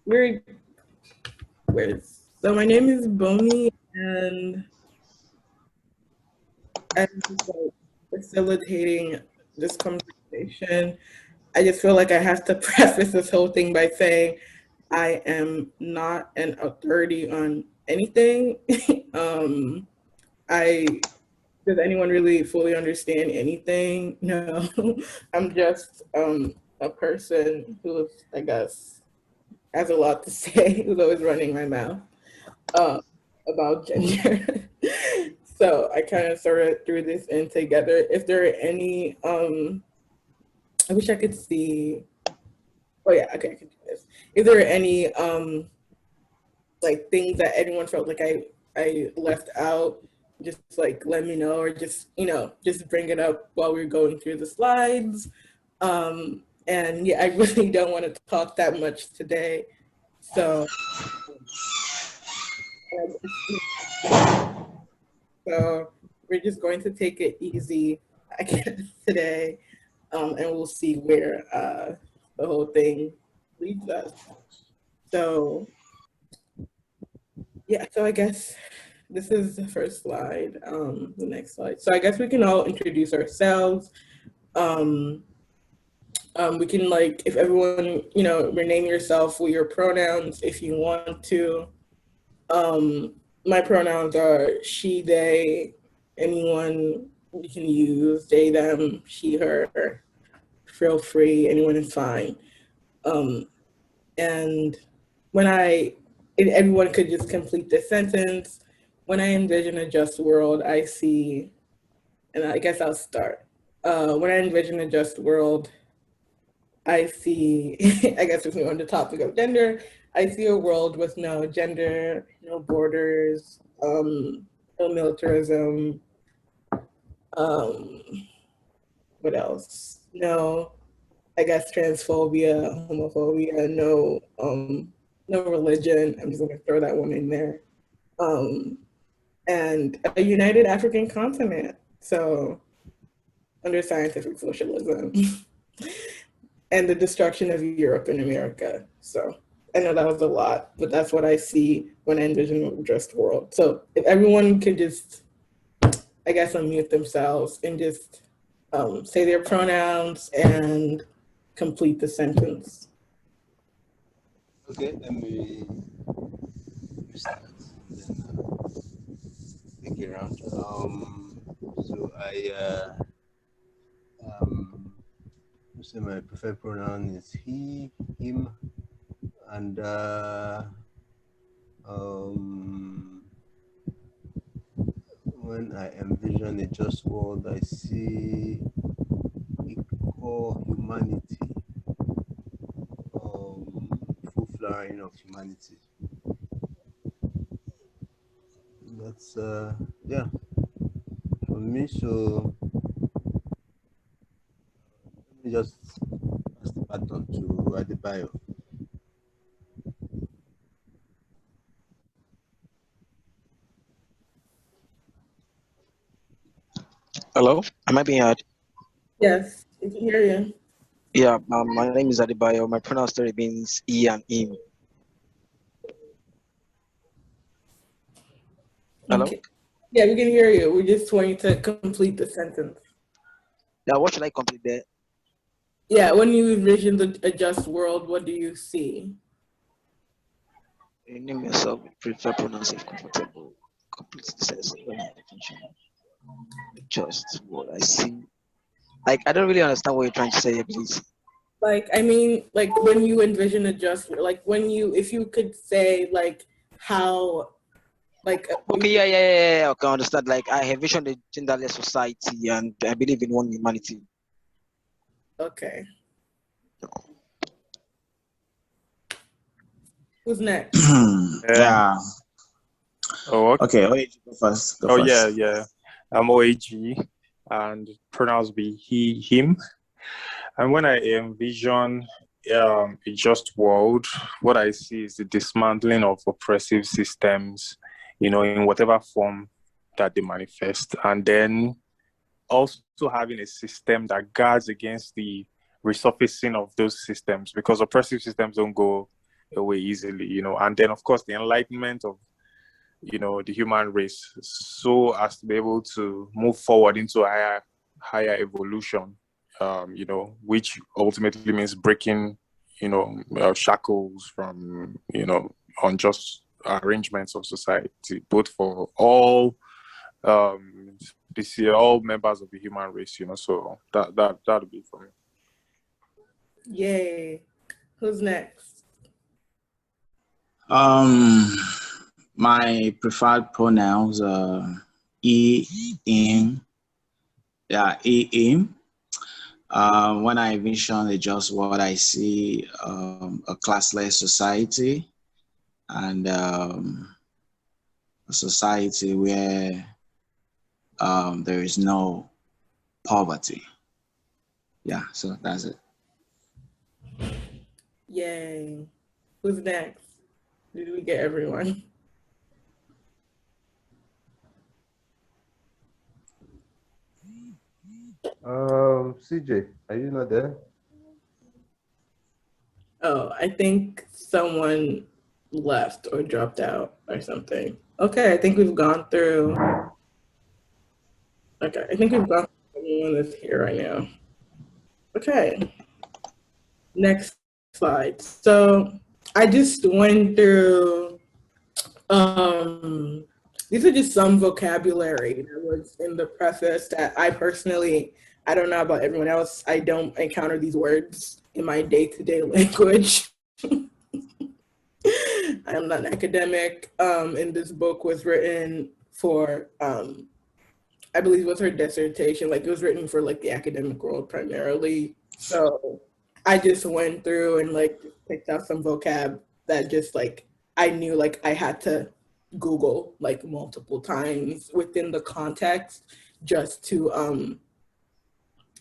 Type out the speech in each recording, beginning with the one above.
We're so my name is Bonnie, and I'm just, like, facilitating this conversation. I just feel like I have to preface this whole thing by saying I am not an authority on anything. um, I Does anyone really fully understand anything? No, I'm just a person who, I guess, has a lot to say, who's always running my mouth uh, about gender. So I kind of sort of threw this in together. If there are any, I wish I could see. Oh yeah, okay, I can do this. If there are any like things that anyone felt like I left out, just like let me know, or just just bring it up while we're going through the slides. And yeah, I really don't want to talk that much today, so so we're just going to take it easy, I guess, today, and we'll see where the whole thing leads us. So yeah, so I guess this is the first slide, the next slide. So I guess we can all introduce ourselves. Um, we can, like, if everyone, rename yourself with your pronouns if you want to. My pronouns are she, they, anyone you can use, they, them, she, her, feel free, anyone is fine. And if everyone could just complete the sentence. When I envision a just world, I see, and I guess I'll start. When I envision a just world, I see, I guess if we're on the topic of gender, I see a world with no gender, no borders, no militarism, what else? No, I guess transphobia, homophobia, no religion. I'm just gonna throw that one in there. And a united African continent. So under scientific socialism. And the destruction of Europe and America. So I know that was a lot, but that's what I see when I envision a just world. So if everyone could just, I guess, unmute themselves and just say their pronouns and complete the sentence. Okay, let me start. Then take it around. So say my preferred pronoun is he, him, and when I envision a just world, I see equal humanity, full flowering of humanity. That's yeah, for me. So let me just pass the baton to Adebayo. Hello, am I being heard? Yes, I can hear you. Yeah, my name is Adebayo. My pronoun story means he and him. Hello? Okay. Yeah, we can hear you. We just want you to complete the sentence. Yeah, what should I complete there? Yeah, when you envision a just world, what do you see? You name yourself, prefer pronouns if comfortable. Complete the sentence when I mention just what I see. Like, I don't really understand what you're trying to say here, please. Like, I mean, like when you envision a just, like if you could say like how, like. Okay, yeah. Okay, I understand. Like, I envision a genderless society and I believe in one humanity. Okay. Who's next? Yeah. Oh, okay. OAG, go first. Go first. Yeah. I'm OAG, and pronouns be he, him. And when I envision a just world, what I see is the dismantling of oppressive systems, in whatever form that they manifest. And then also having a system that guards against the resurfacing of those systems, because oppressive systems don't go away easily, and then of course the enlightenment of the human race, so as to be able to move forward into a higher evolution, which ultimately means breaking shackles from unjust arrangements of society, both for all all members of the human race, so that'll be for me. Yay. Who's next? My preferred pronouns are he, him. Yeah, he, him. When I envision a just what I see, a classless society, and a society where there is no poverty. Yeah, so that's it. Yay. Who's next? Did we get everyone? CJ, are you not there? Oh, I think someone left or dropped out or something. Okay, I think we've gone through. Okay, I think we've gone through everyone that's here right now. Okay, next slide. So I just went through, these are just some vocabulary that was in the preface that I personally, I don't know about everyone else, I don't encounter these words in my day-to-day language. I'm not an academic, and this book was written for, I believe it was her dissertation, like it was written for like the academic world primarily. So I just went through and like picked out some vocab that just like, I knew like I had to Google like multiple times within the context just to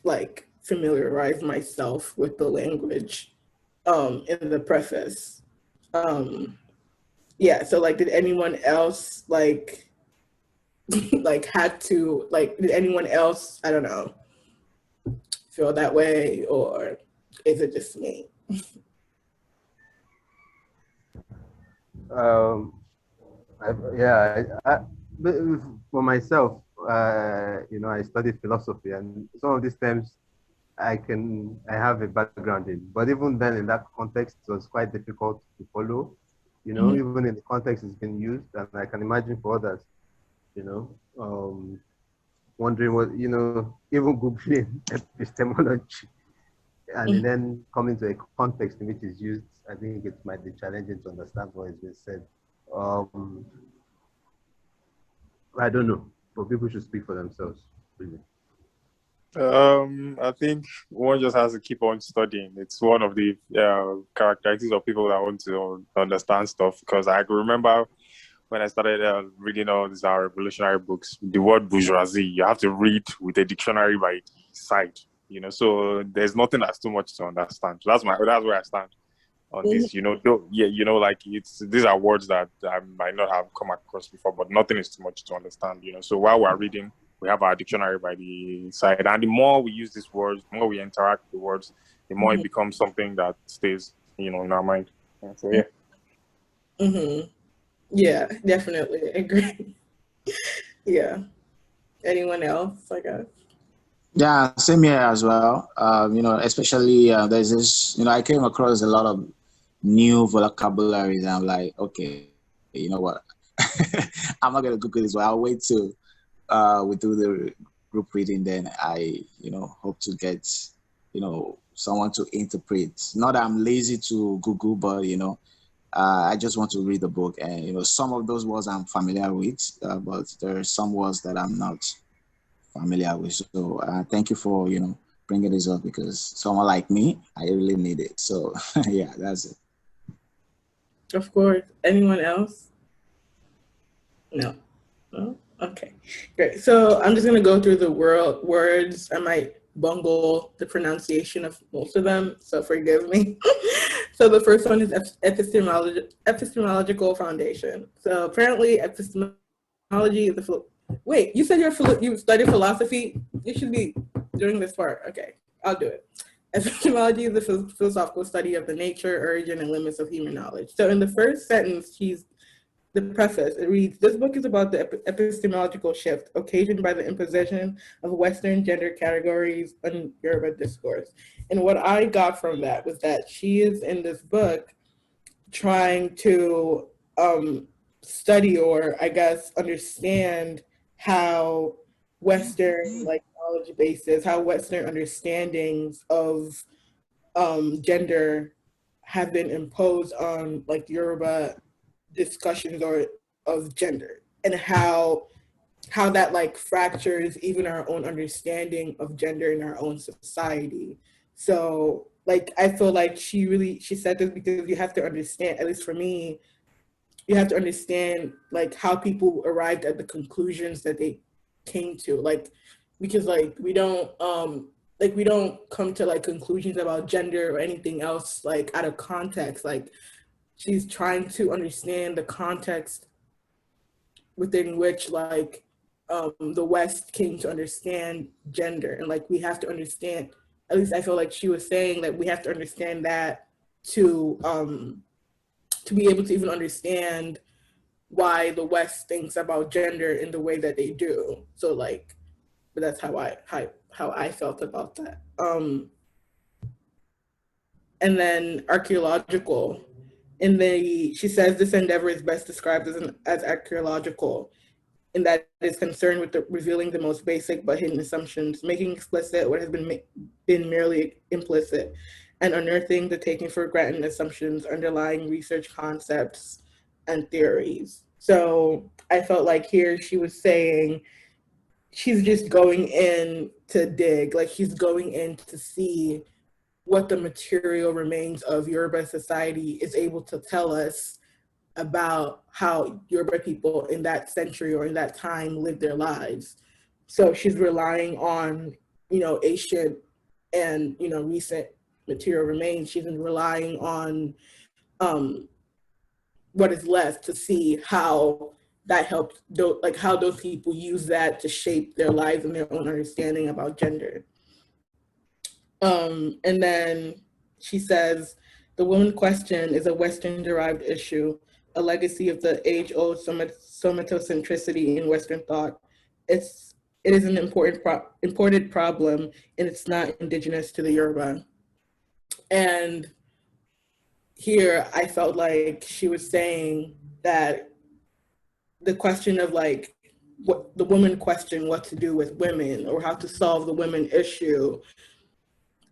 like familiarize myself with the language in the preface. Yeah, so like did anyone else like had to like, did anyone else, I don't know, feel that way, or is it just me? But for myself, I studied philosophy, and some of these terms I have a background in. But even then, in that context, it was quite difficult to follow. Even in the context it's been used, and I can imagine for others, wondering what, even Googling epistemology, and then coming to a context in which it's used, I think it might be challenging to understand what has been said. I don't know, but people should speak for themselves, really. I think one just has to keep on studying. It's one of the characteristics of people that want to understand stuff, because I remember when I started reading all these revolutionary books, the word bourgeoisie, you have to read with a dictionary by side, so there's nothing that's too much to understand. So that's where I stand on this, like these are words that I might not have come across before, but nothing is too much to understand, so while we're reading, we have our dictionary by the side, and the more we use these words, the more we interact with the words, the more it becomes something that stays, in our mind. So yeah. Yeah, definitely agree. Yeah. Anyone else, I guess? Yeah, same here as well. Especially there's this, I came across a lot of new vocabularies, and I'm like, okay, you know what? I'm not gonna Google this, but I'll wait till we do the group reading. Then I, hope to get, someone to interpret. Not that I'm lazy to Google, but I just want to read the book, and some of those words I'm familiar with, but there are some words that I'm not familiar with. So thank you for bringing this up, because someone like me, I really need it. So yeah, that's it. Of course. Anyone else? No. Okay, great. So I'm just gonna go through the words. I might bungle the pronunciation of most of them, so forgive me. So the first one is epistemological foundation. So apparently epistemology is wait, you said you studied philosophy? You should be doing this part. Okay, I'll do it. Epistemology is the philosophical study of the nature, origin, and limits of human knowledge. So in the first sentence, the preface, it reads, this book is about the epistemological shift occasioned by the imposition of Western gender categories on Yoruba discourse. And what I got from that was that she is in this book trying to study, or I guess understand, how Western like knowledge bases, how Western understandings of gender have been imposed on like Yoruba discussions or of gender, and how that like fractures even our own understanding of gender in our own society. So like I feel like she said this because you have to understand, at least for me, you have to understand like how people arrived at the conclusions that they came to, like because we don't come to like conclusions about gender or anything else like out of context. Like she's trying to understand the context within which like the West came to understand gender, and like we have to understand, at least I feel like she was saying that we have to understand that to be able to even understand why the West thinks about gender in the way that they do. So like, but that's how I felt about that. And then archaeological. She says this endeavor is best described as archaeological, in that it is concerned with revealing the most basic but hidden assumptions, making explicit what has been merely implicit, and unearthing the taken for granted assumptions underlying research concepts and theories. So I felt like here she was saying she's just going in to dig, like she's going in to see what the material remains of Yoruba society is able to tell us about how Yoruba people in that century or in that time lived their lives. So she's relying on, ancient and, recent material remains. She's relying on what is left to see how that helped, like how those people use that to shape their lives and their own understanding about gender. And then she says, the woman question is a Western-derived issue, a legacy of the age-old somatocentricity in Western thought. It is an imported problem, and it's not indigenous to the Yoruba. And here I felt like she was saying that the question of like, what the woman question, what to do with women or how to solve the women issue,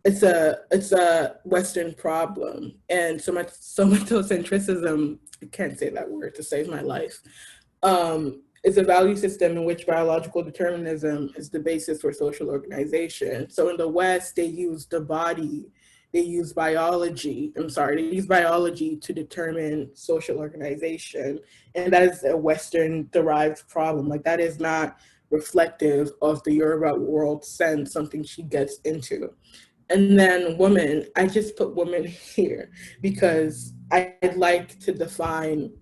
it's a Western problem. And somatocentrism, I can't say that word to save my life, is a value system in which biological determinism is the basis for social organization. So in the West, they use the body, they use biology to determine social organization. And that is a Western derived problem. Like that is not reflective of the Yoruba world sense, something she gets into. And then woman, I just put woman here because I'd like to define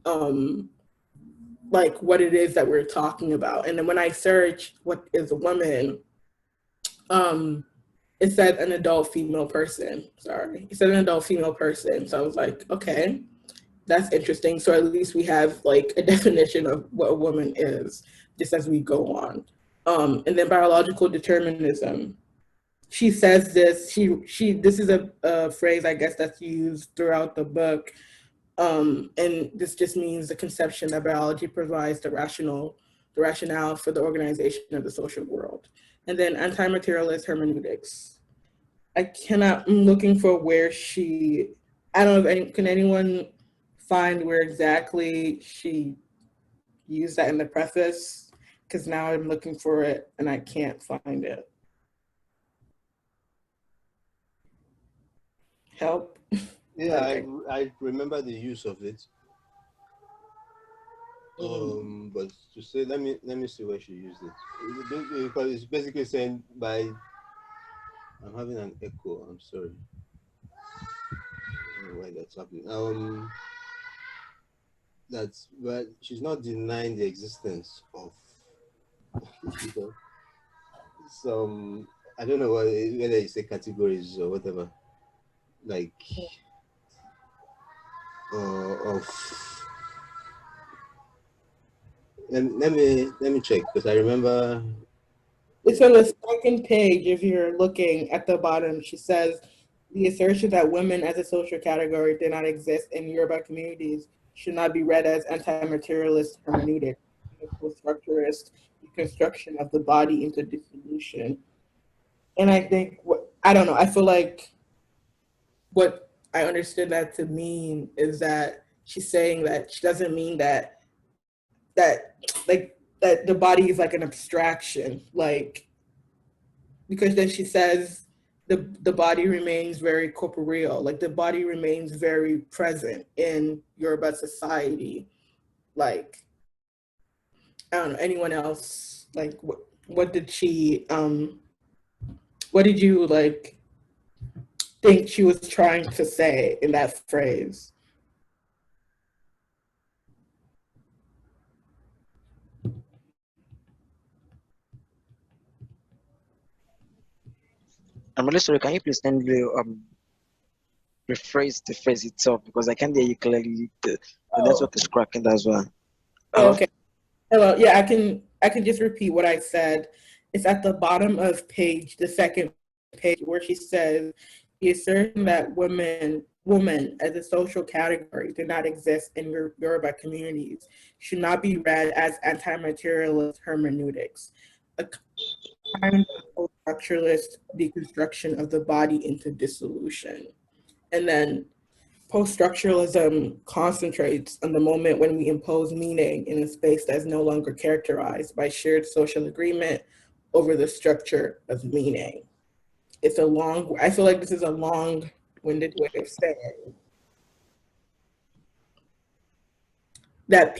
like what it is that we're talking about. And then when I search what is a woman, it said an adult female person. Sorry, it said an adult female person. So I was like, okay, that's interesting. So at least we have like a definition of what a woman is, just as we go on. And then biological determinism. She says this. This is a phrase I guess that's used throughout the book, and this just means the conception that biology provides the rationale for the organization of the social world. And then anti-materialist hermeneutics. I'm looking for where I don't know can anyone find where exactly she used that in the preface? Because now I'm looking for it and I can't find it. Help. Yeah, okay. I remember the use of it. But to say, let me see where she used it. Because it's basically saying I'm having an echo. I'm sorry. I don't know why that's happening. But she's not denying the existence of some I don't know whether you say categories or whatever, like of. Let me check, because I remember. It's on the second page. If you're looking at the bottom, she says the assertion that women as a social category do not exist in Yoruba communities should not be read as anti-materialist hermeneutic, post-structuralist reconstruction of the body into dissolution. And I think I don't know. I feel like what I understood that to mean is that she's saying that she doesn't mean that like that the body is like an abstraction, like, because then she says the body remains very corporeal, like the body remains very present in Yoruba society. Like, I don't know, anyone else, like what did she what did you like think she was trying to say in that phrase? I'm really sorry. Can you please kindly rephrase the phrase itself, because I can't hear you clearly. The network is cracking as well. Hello? Okay. Hello. Yeah, I can just repeat what I said. It's at the bottom of the second page, where she says the assertion that women as a social category do not exist in Yoruba communities should not be read as anti-materialist hermeneutics, a kind of structuralist deconstruction of the body into dissolution. And then post-structuralism concentrates on the moment when we impose meaning in a space that's no longer characterized by shared social agreement over the structure of meaning. I feel like this is a long-winded way of saying that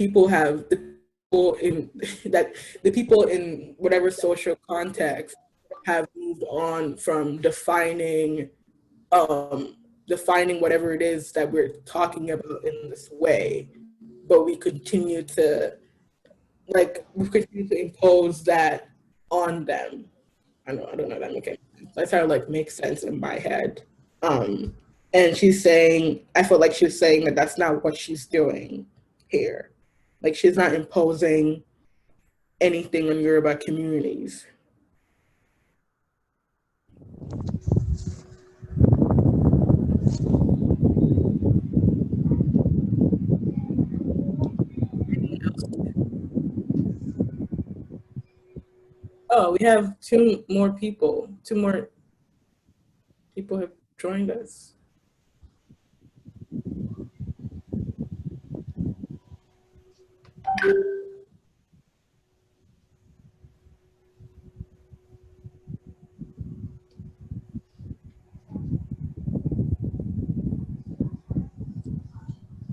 the people in whatever social context have moved on from defining whatever it is that we're talking about in this way, but we continue to impose that on them. I don't know if that makes sense. That's how it makes sense in my head. And I feel like she's saying that that's not what she's doing here. Like, she's not imposing anything on Yoruba communities. Oh, we have two more people. Two more people have joined us.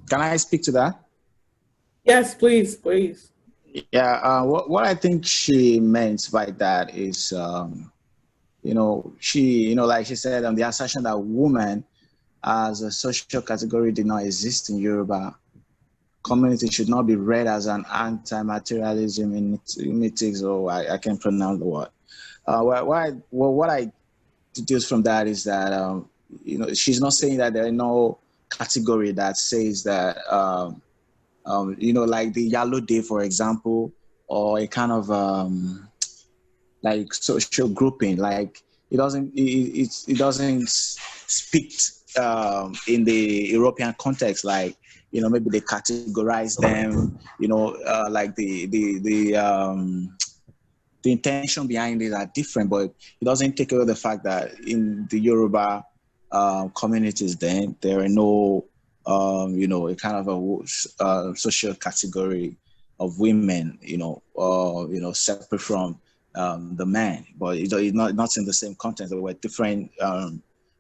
Can I speak to that? Yes, please, please. Yeah, what I think she meant by that is, like she said, the assertion that woman as a social category did not exist in Yoruba community should not be read as an anti-materialism in mythics, or I can't pronounce the word. What I deduce from that is that, she's not saying that there is no category that says that, like the Yellow Day, for example, or a kind of like social grouping. Like it doesn't speak in the European context. Like, maybe they categorize them. Like the intention behind it are different, but it doesn't take away the fact that in the Yoruba communities, then there are no a kind of a social category of women, separate from the man, but it's not in the same context. There were different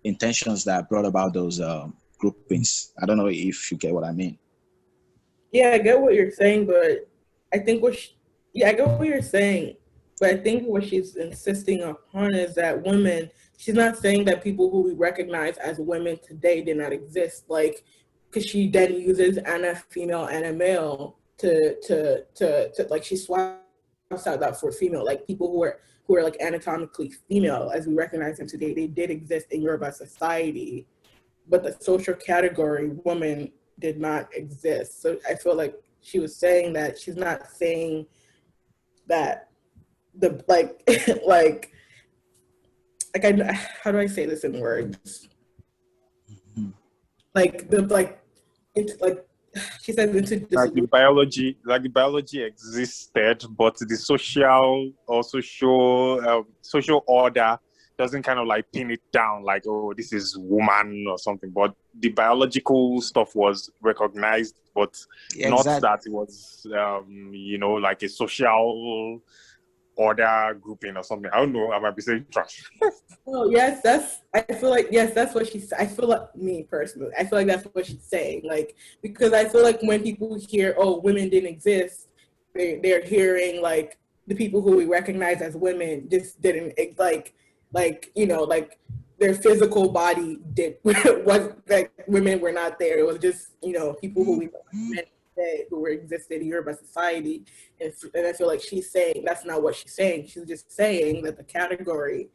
intentions that brought about those groupings. I don't know if you get what I mean. Yeah, I get what you're saying, but I think I get what you're saying, but I think what she's insisting upon is that she's not saying that people who we recognize as women today did not exist, like, because she then uses and a female and a male to like, she swaps out that for female, like people who are like anatomically female as we recognize them today, they did exist in Yoruba society, but the social category woman did not exist. So I feel like she was saying that she's not saying that the like how do I say this in words? Like the like it's like she said into like the biology existed, but the social or social order doesn't kind of like pin it down like, oh, this is woman or something. But the biological stuff was recognized, but not that it was like a social order grouping or something. I don't know, I might be saying trash. Oh yes, that's what she's. I feel like, me personally, I feel like that's what she's saying. Like, because I feel like when people hear, oh, women didn't exist, they're hearing like the people who we recognize as women just didn't like their physical body was like women were not there. It was just people who we men who were existed here by society, and I feel like she's saying that's not what she's saying. She's just saying that the category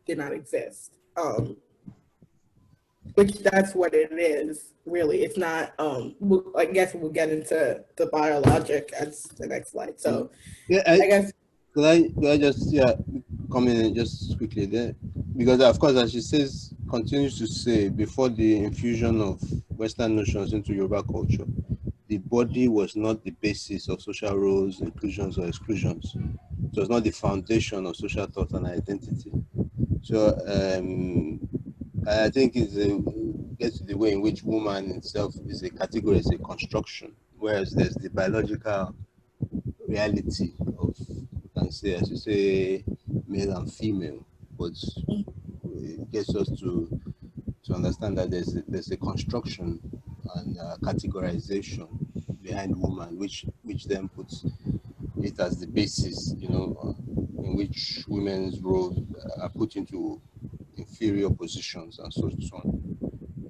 did not exist, which that's what it is. Really, it's not. I guess we'll get into the biologic as the next slide. So yeah, I guess. Could I just come in just quickly there? Because of course, as she says, continues to say, before the infusion of Western notions into Yoruba culture, the body was not the basis of social roles, inclusions or exclusions. It was not the foundation of social thought and identity. So I think it gets to the way in which woman itself is a category, is a construction, whereas there's the biological reality of, you can say, as you say, male and female, but it gets us to understand that there's a construction and categorization behind woman, which then puts it as the basis, in which women's roles are put into inferior positions and so on.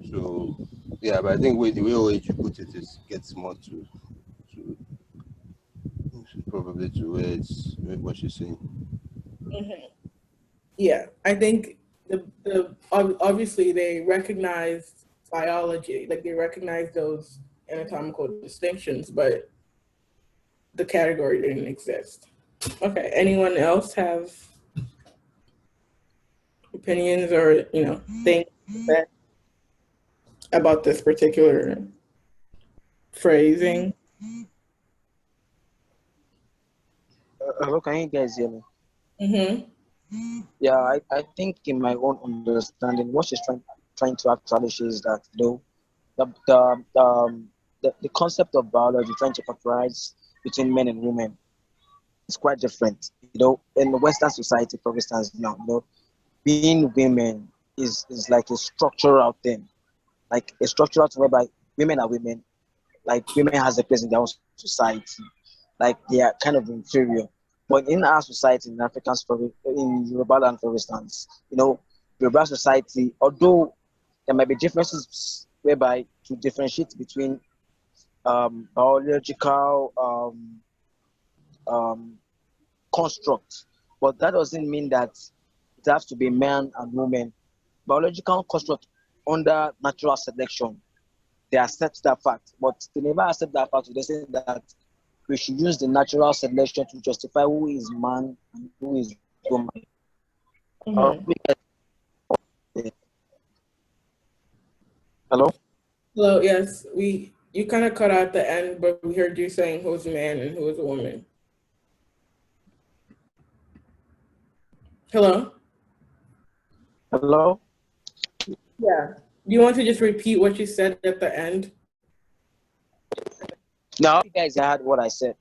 So yeah, but I think the way you put it gets more to probably to where it's what she's saying. Mm-hmm. Yeah, I think the obviously they recognized biology, like they recognized those anatomical distinctions, but the category didn't exist. Okay, anyone else have opinions or things about this particular phrasing? Hello, can you guys hear me? Mm-hmm. Yeah, I think in my own understanding, what she's trying to actually say is that the concept of biology trying to categorize between men and women is quite different. In the Western society, for instance, being women is like a structural thing, like a structural thing whereby women are women, like women has a place in their own society, like they are kind of inferior. But in our society, in in Yoruba land, for instance, Yoruba society, although there might be differences whereby to differentiate between biological construct, but that doesn't mean that it has to be man and woman. Biological construct under natural selection, they accept that fact, but they never accept that fact. They say that we should use the natural selection to justify who is man and who is woman. Mm-hmm. Hello? Hello, yes, you kind of cut out the end, but we heard you saying who's a man and who is a woman. Hello? Hello? Yeah. Do you want to just repeat what you said at the end? No, you guys heard what I said.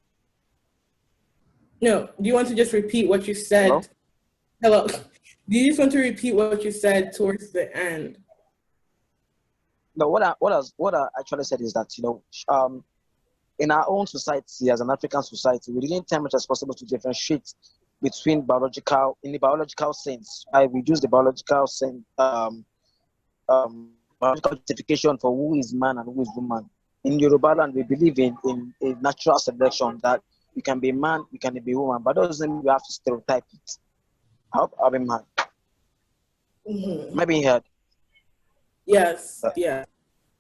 No. Do you want to just repeat what you said? Hello? Do you just want to repeat what you said towards the end? No, what I actually said is that, in our own society, as an African society, we didn't time it as possible to differentiate between in the biological sense. We use the biological sense, biological justification for who is man and who is woman. In Yoruba land, we believe in a natural selection that you can be man, you can be woman, but that doesn't mean we have to stereotype it. I hope I've been mad. Mhm. Am I being heard? Yes, yeah.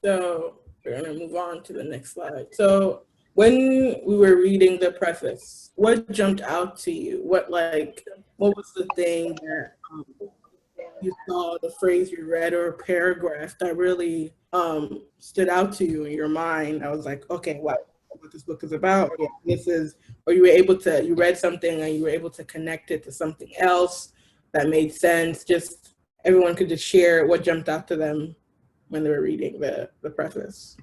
So we're gonna move on to the next slide. So when we were reading the preface, what jumped out to you? What was the thing that you saw, the phrase you read or a paragraph that really stood out to you in your mind? I was like, okay, what this book is about? Or this is, or you read something and you were able to connect it to something else that made sense. Just everyone could just share what jumped out to them when they were reading the preface.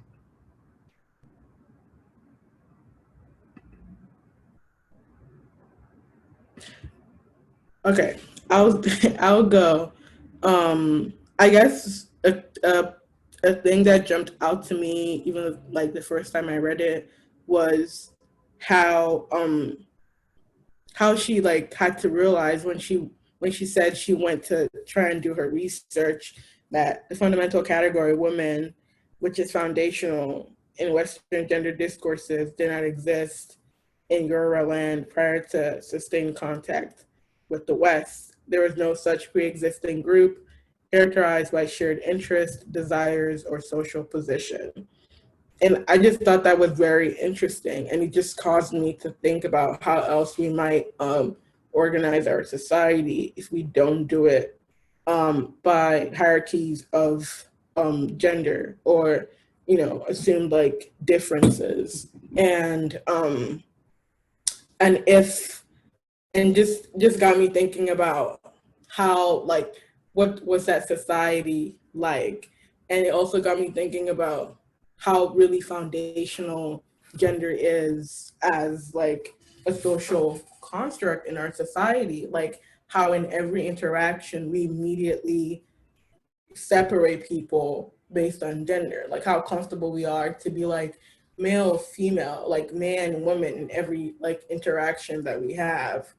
Okay, I'll go. I guess a thing that jumped out to me, even like the first time I read it, was how she like had to realize when she said she went to try and do her research that the fundamental category woman, which is foundational in Western gender discourses, did not exist in Yoruba land prior to sustained contact with the West. There was no such pre-existing group characterized by shared interest, desires, or social position. And I just thought that was very interesting. And it just caused me to think about how else we might organize our society if we don't do it by hierarchies of gender or, assumed like differences. And just got me thinking about how, like, what was that society like? And it also got me thinking about how really foundational gender is as like a social construct in our society, like how in every interaction we immediately separate people based on gender, like how comfortable we are to be like male, female, like man, woman in every like interaction that we have,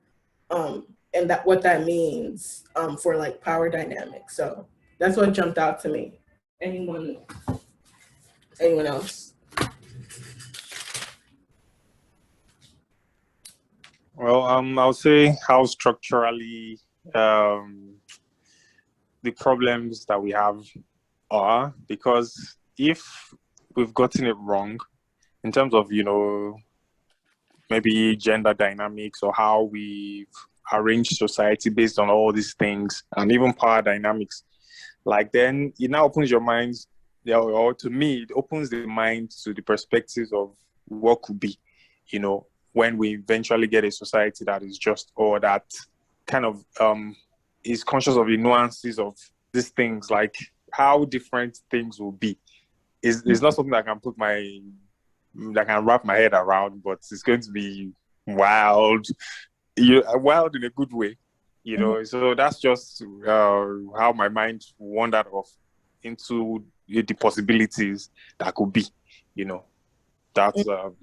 and that what that means for like power dynamics. So that's what jumped out to me. Anyone else? Well, I'll say how structurally the problems that we have are, because if we've gotten it wrong in terms of, maybe gender dynamics or how we've arranged society based on all these things and even power dynamics, like then it now opens your mind, or to me, it opens the mind to the perspectives of what could be, when we eventually get a society that is just, or that kind of is conscious of the nuances of these things, like how different things will be. It's not something that I can wrap my head around, but it's going to be wild, wild in a good way, So that's just how my mind wandered off into the possibilities that could be, That's how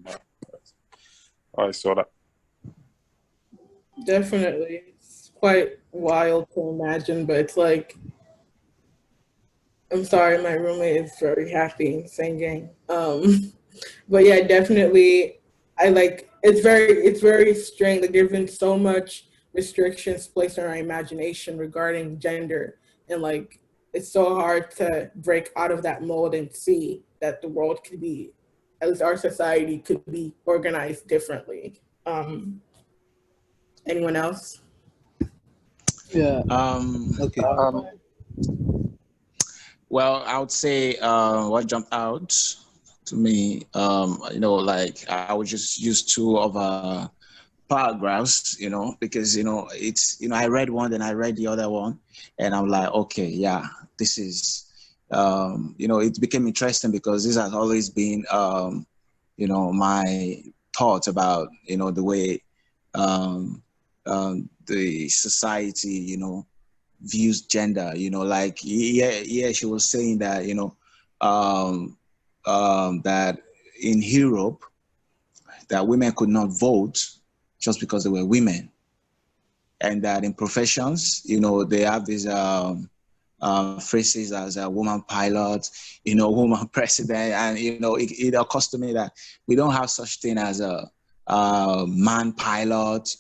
I saw that. Definitely. It's quite wild to imagine, but it's like, I'm sorry, my roommate is very happy and singing. But yeah, definitely, it's very strange. Like there's been so much restrictions placed on our imagination regarding gender, and like it's so hard to break out of that mold and see that the world could be, at least our society could be organized differently. Anyone else? Yeah. Okay. Well, I would say what jumped out to me, like I would just use two of paragraphs, because it's I read one, then I read the other one, and I'm like, okay, yeah, this is it became interesting because this has always been my thoughts about the way the society views gender, like she was saying that that in Europe that women could not vote just because they were women, and that in professions they have these phrases as a woman pilot, woman president, and it occurs to me that we don't have such thing as a man pilot,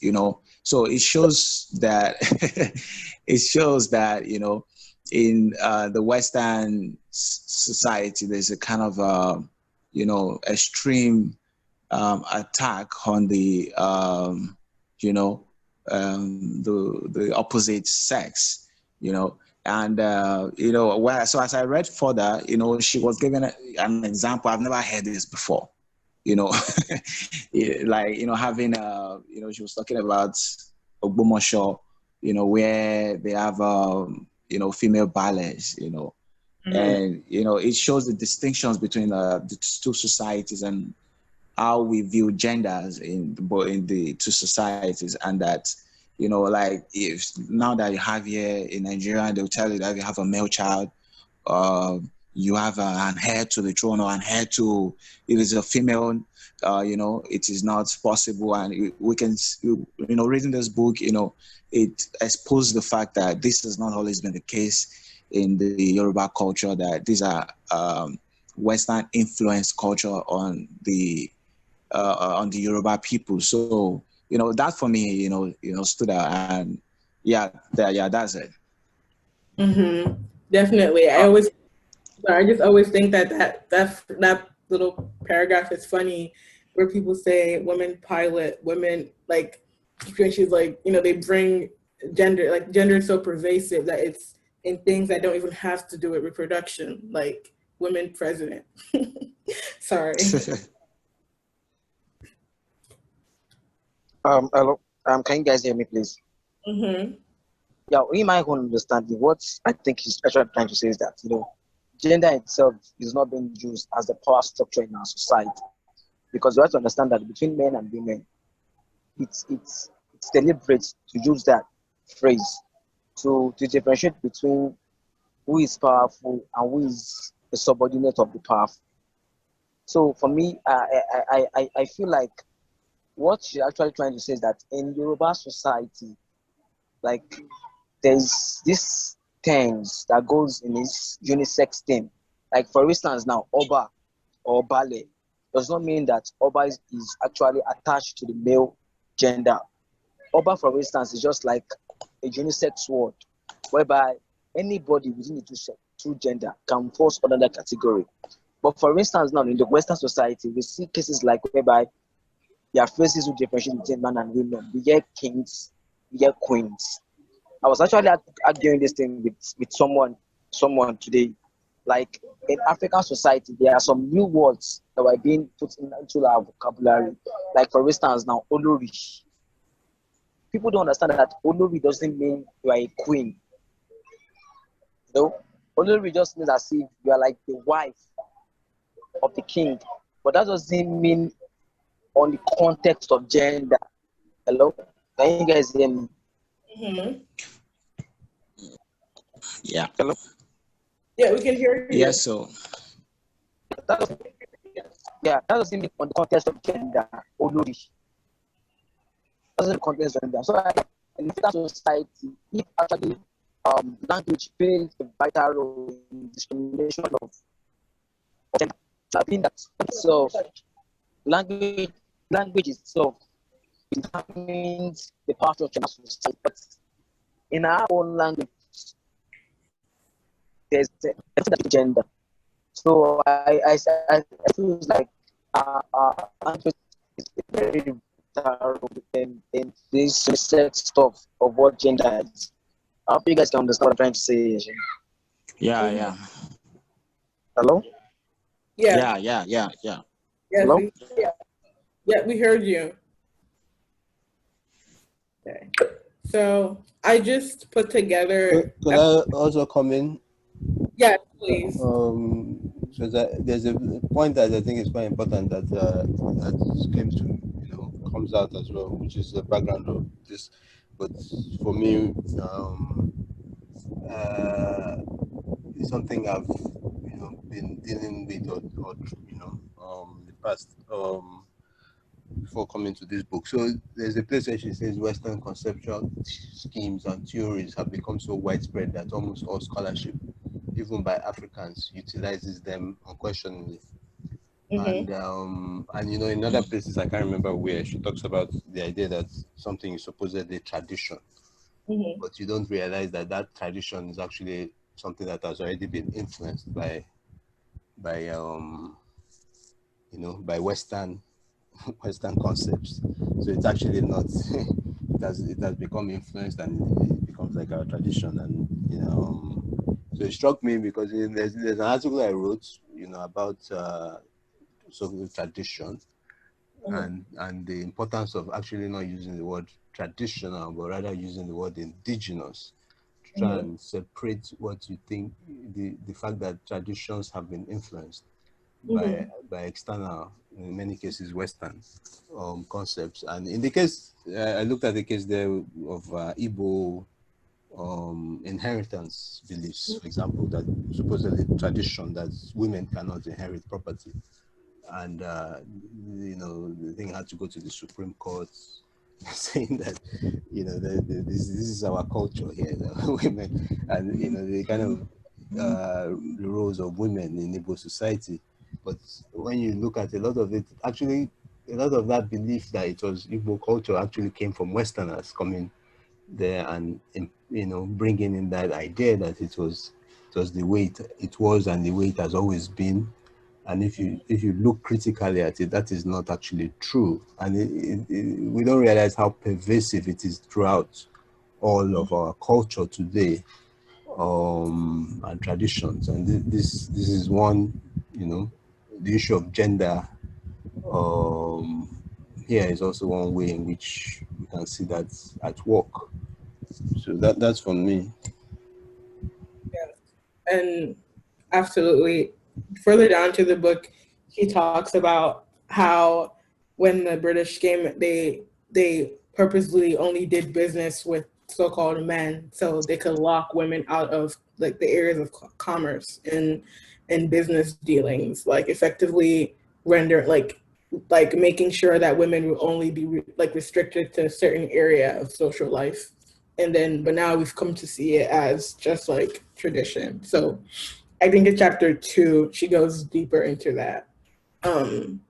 So it shows that you know, in the Western society, there's a kind of you know, extreme attack on the you know, the opposite sex, you know. And you know, well, so as I read further, you know, she was given an example. I've never heard this before, you know. Like, you know, having you know, she was talking about Ogbomosho, you know, where they have you know, female ballets, you know. And you know, it shows the distinctions between the two societies and how we view genders in the two societies. And that, you know, like, if now that you have here in Nigeria, they'll tell you that if you have a male child, you have an heir to the throne, or an heir to, if it's a female, you know, it is not possible. And we can, you know, reading this book, you know, it exposes the fact that this has not always been the case in the Yoruba culture, that these are Western influenced culture on the Yoruba people. So, you know, that for me, you know, stood out. And yeah, that's it. Definitely. I just always think that little paragraph is funny, where people say women pilot, women, like, when she's like, you know, they bring gender, like, gender is so pervasive that it's in things that don't even have to do with reproduction, like women president. Sorry. Hello. Can you guys hear me, please? Yeah, in my own understanding, what I think he's actually trying to say is that, you know, gender itself is not being used as the power structure in our society, because you have to understand that between men and women, it's deliberate to use that phrase to differentiate between who is powerful and who is a subordinate of the powerful. So for me, I feel like what she's actually trying to say is that in Yoruba society, like, there's this terms that goes in this unisex thing. Like, for instance, now Oba or Bale does not mean that Oba is actually attached to the male gender. Oba, for instance, is just like a unisex word, whereby anybody within the two gender can fall under that category. But for instance, now in the Western society, we see cases like whereby there are phrases who differentiate between men and women. We get kings, we get queens. I was actually arguing this thing with someone today. Like, in African society, there are some new words that were being put into our vocabulary. Like, for instance, now Olori. People don't understand that Olori doesn't mean you are a queen. You know, Olori just means as if you are like the wife of the king. But that doesn't mean on the context of gender. Hello? Can you guys hear me? Yeah. Hello? Yeah, we can hear you. Yeah, so. That doesn't mean on the context of gender, Olori. Doesn't the context of gender. So in that society, if actually language plays a vital role in discrimination of gender, I think that itself, language itself determines the power structure of society. But in our own language, there's a gender. So I feel like language is very vital in this sex stuff of what gender is. I hope you guys can understand what I'm trying to say. Yeah. Hello? Yeah. Hello? Yeah, we heard you. Okay. So I just put together. Could I also come in? Yes, please. So that there's a point that I think is quite important that came to, you know, comes out as well, which is the background of this. But for me, it's something I've, you know, been dealing with or you know, the past before coming to this book. So there's a place where she says Western conceptual schemes and theories have become so widespread that almost all scholarship, even by Africans, utilizes them unquestioningly. And you know, in other places, I can't remember where, she talks about the idea that something is supposedly tradition, but you don't realize that that tradition is actually something that has already been influenced by you know, by Western concepts. So it's actually not. It has become influenced, and it becomes like our tradition. And you know, so it struck me because there's an article I wrote, you know, about social tradition, and the importance of actually not using the word traditional, but rather using the word indigenous, to try and separate what you think, the fact that traditions have been influenced by external, in many cases Western concepts. And in the case, I looked at the case there of Igbo inheritance beliefs, for example, that supposedly tradition that women cannot inherit property. And you know, the thing had to go to the Supreme Court, saying that, you know, this is our culture here, the women, and you know, the kind of the roles of women in Igbo society. But when you look at a lot of it, actually, a lot of that belief that it was Igbo culture actually came from Westerners coming there and, you know, bringing in that idea that it was the way it was and the way it has always been. And if you look critically at it, that is not actually true. And we don't realize how pervasive it is throughout all of our culture today, and traditions. And this is one, you know, the issue of gender here is also one way in which we can see that at work. So that's for me. And absolutely, further down to the book, he talks about how when the British came, they purposely only did business with so-called men so they could lock women out of like the areas of commerce and business dealings, like effectively render like making sure that women will only be like restricted to a certain area of social life. And then but now we've come to see it as just like tradition. So I think in chapter 2 she goes deeper into that.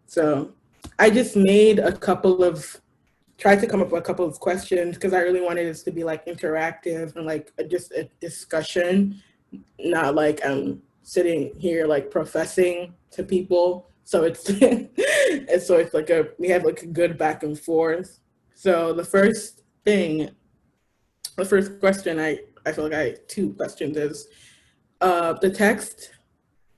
So I just made a couple of tried to come up with a couple of questions because I really wanted this to be like interactive and like just a discussion, not like I'm sitting here like professing to people. So it's and so it's like we have like a good back and forth. So the first question I feel like I have 2 questions is the text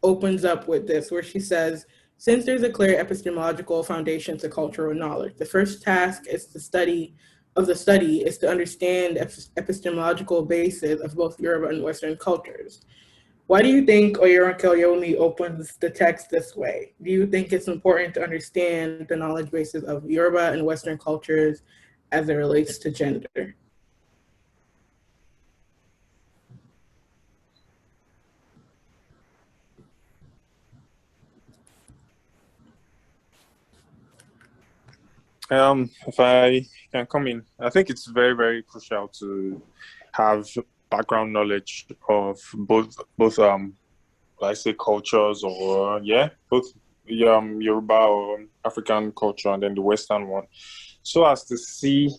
opens up with this where she says, since there's a clear epistemological foundation to cultural knowledge, the first task is the study is to understand the epistemological basis of both Yoruba and Western cultures. Why do you think Oyeronke Oyewumi opens the text this way? Do you think it's important to understand the knowledge bases of Yoruba and Western cultures as it relates to gender? If I can come in, I think it's very, very crucial to have background knowledge of both let's say cultures, or both Yoruba or African culture and then the Western one, so as to see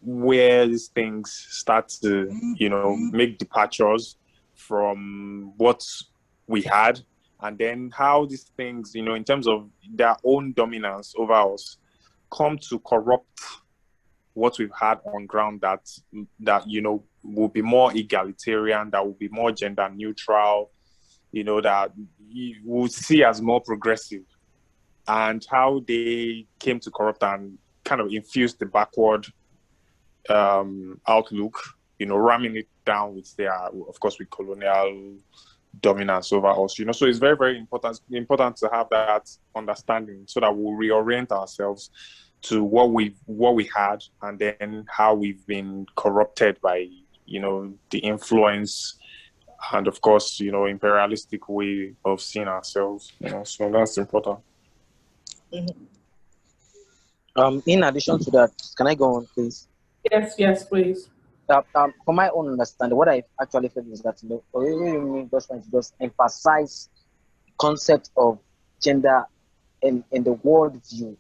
where these things start to, you know, make departures from what we had, and then how these things, you know, in terms of their own dominance over us, come to corrupt what we've had on ground that you know will be more egalitarian, that will be more gender neutral, you know, that you would see as more progressive, and how they came to corrupt and kind of infuse the backward outlook, you know, ramming it down with their, of course, with colonial dominance over us, you know. So it's very, very important to have that understanding so that we'll reorient ourselves to what we had, and then how we've been corrupted by, you know, the influence and, of course, you know, imperialistic way of seeing ourselves, you know. So that's important. In addition to that, can I go on, please? Yes, please. For my own understanding, what I actually feel is that, you know, Oyewumi just trying to just emphasize the concept of gender in the world view.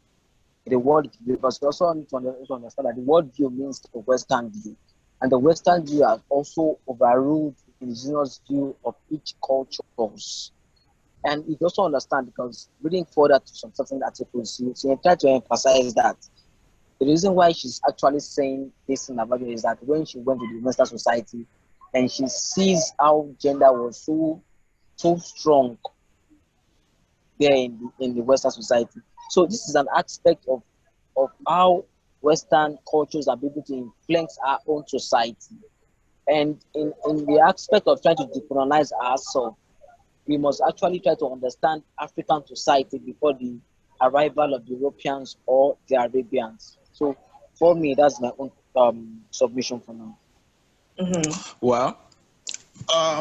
The world view, because you also need to understand that the world view means the Western view. And the Western view has also overruled the indigenous view of each culture. And you also understand, because reading further to some certain articles, you try to emphasize that the reason why she's actually saying this in about is that when she went to the Western society and she sees how gender was so strong there in the Western society. So this is an aspect of how Western cultures are able to influence our own society. And in the aspect of trying to decolonize ourselves, we must actually try to understand African society before the arrival of the Europeans or the Arabians. So for me, that's my own submission for now. Mm-hmm. Well,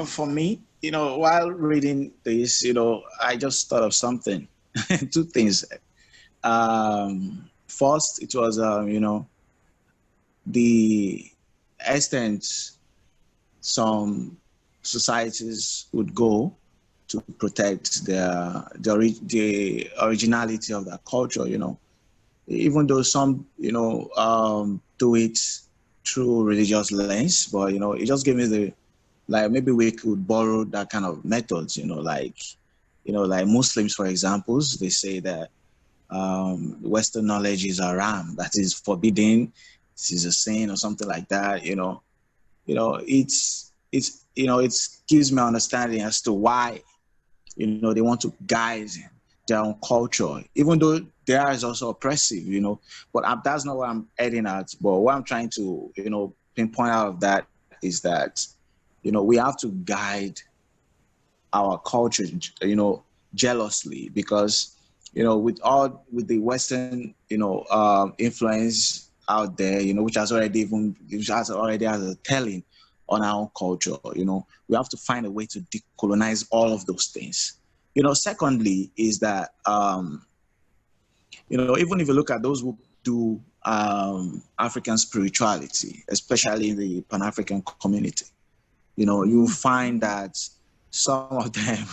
for me, while reading this, I just thought of something, two things. First, it was, the extent some societies would go to protect the originality of their culture, even though some, do it through religious lens, but, it just gave me like maybe we could borrow that kind of methods, like Muslims, for examples, they say that Western knowledge is haram, that is forbidden, this is a sin or something like that, it gives me understanding as to why, they want to guide their own culture, even though there is also oppressive, but that's not what I'm heading at. But what I'm trying to, pinpoint out of that is that, we have to guide our culture, jealously, because, with the Western, influence out there, which has already has a telling on our own culture, we have to find a way to decolonize all of those things. Secondly is that, even if you look at those who do African spirituality, especially in the Pan-African community, you find that some of them,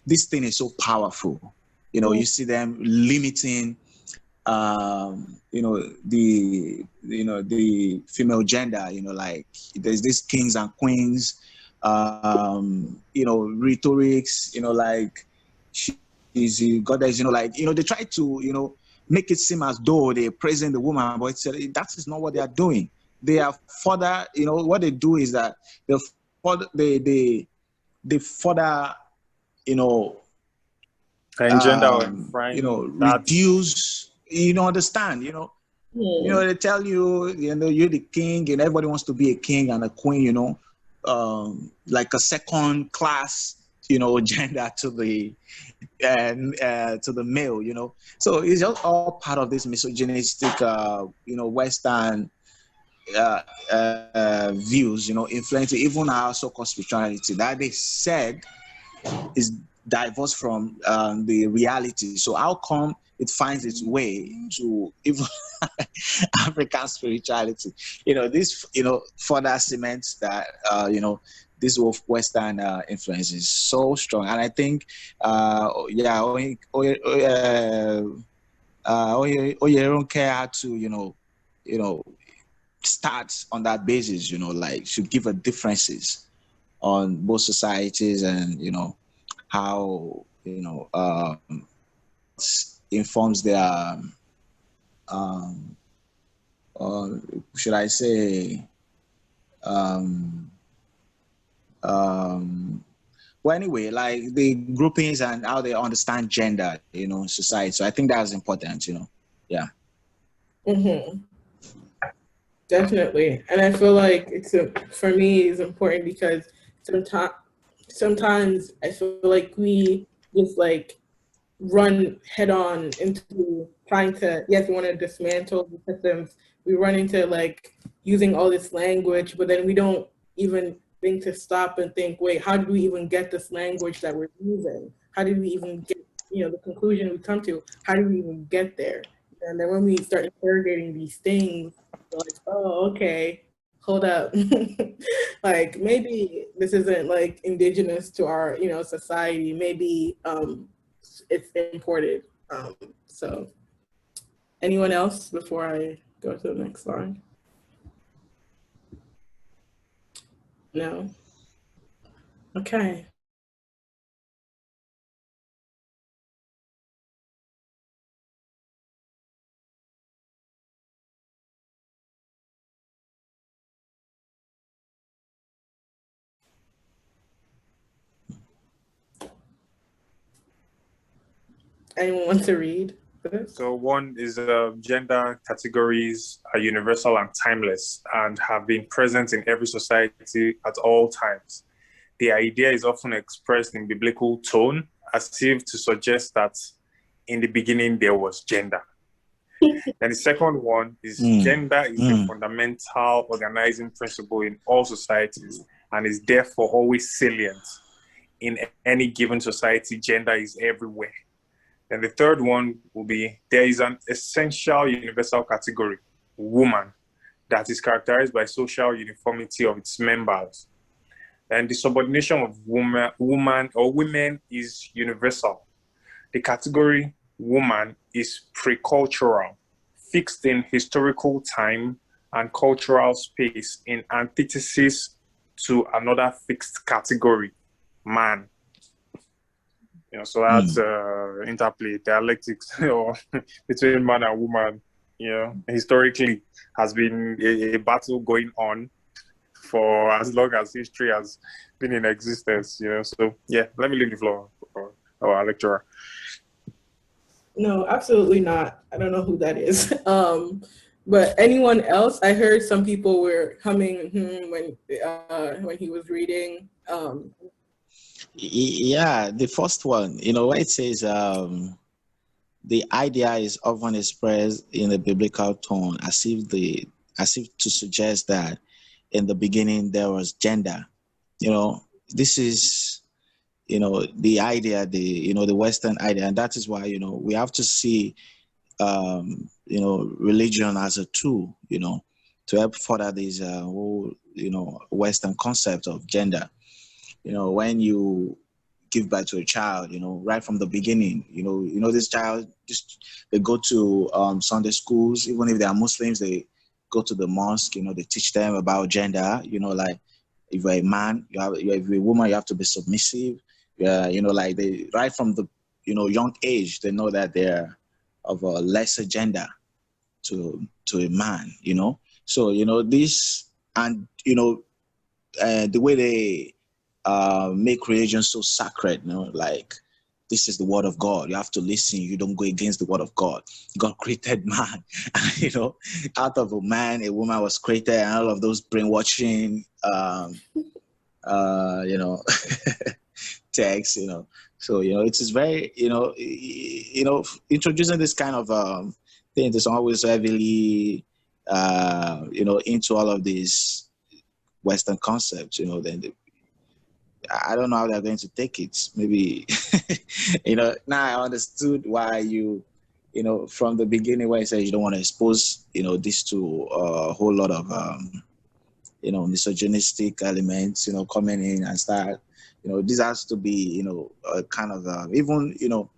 this thing is so powerful. You see them limiting, the female gender. Like there's these kings and queens, rhetorics. Like she is a goddess. They try to make it seem as though they're praising the woman, but that is not what they are doing. They are further, what they do is that they further, and gender or reduce, understand, they tell you, you're the king and everybody wants to be a king and a queen, like a second class, gender to the male, so it's just all part of this misogynistic, Western views, influencing even our so-called spirituality that they said is diverse from the reality. So how come it finds its way to even African spirituality? This, further cements that, this Western influence is so strong. And I think, Oyeronke had to, start on that basis, like to give a differences on both societies and, how, informs their, should I say, well, anyway, like the groupings and how they understand gender, in society. So I think that's important, yeah. Mm-hmm. Definitely. And I feel like for me, it's important because sometimes I feel like we just like run head on into trying to, yes, we want to dismantle the systems. We run into like using all this language, but then we don't even think to stop and think, wait, how did we even get this language that we're using? How did we even get, the conclusion we come to? How did we even get there? And then when we start interrogating these things, we're like, oh, okay, hold up. Like maybe this isn't like indigenous to our, society. Maybe it's imported. So anyone else before I go to the next slide? No? Okay. Anyone want to read this? So one is gender categories are universal and timeless and have been present in every society at all times. The idea is often expressed in biblical tone as if to suggest that in the beginning there was gender. And the second one is gender is a fundamental organizing principle in all societies and is therefore always salient. In any given society, gender is everywhere. And the third one will be there is an essential universal category, woman, that is characterized by social uniformity of its members. And the subordination of woman or women is universal. The category woman is pre-cultural, fixed in historical time and cultural space in antithesis to another fixed category, man. You know, so that's interplay, dialectics or between man and woman, you know, historically has been a battle going on for as long as history has been in existence, you know. So yeah, let me leave the floor for our lecturer. No, absolutely not. I don't know who that is. But anyone else? I heard some people were humming when he was reading. Yeah, the first one, you know, where it says the idea is often expressed in a biblical tone as if to suggest that in the beginning there was gender. You know, this is, you know, the idea, the Western idea, and that is why, you know, we have to see you know, religion as a tool, you know, to help further this whole, you know, Western concept of gender. You know, when you give birth to a child, you know, right from the beginning, you know, this child, they go to Sunday schools, even if they are Muslims, they go to the mosque, you know, they teach them about gender, you know, like if you're a man, if you're a woman, you have to be submissive. Yeah, you know, like they, right from the, you know, young age, they know that they're of a lesser gender to a man, you know. So, you know, this, and, you know, the way they make religion so sacred, you know, like this is the word of God. You have to listen. You don't go against the word of God. God created man, you know, out of a man, a woman was created, and all of those brainwashing, you know, text, you know. So, you know, it is very, you know, introducing this kind of thing is always heavily, you know, into all of these Western concepts, you know, then I don't know how they're going to take it. Maybe, you know, now I understood why you know, from the beginning where you said you don't want to expose, you know, this to a whole lot of, you know, misogynistic elements, you know, coming in and start, you know, this has to be, you know, a kind of, even, you know,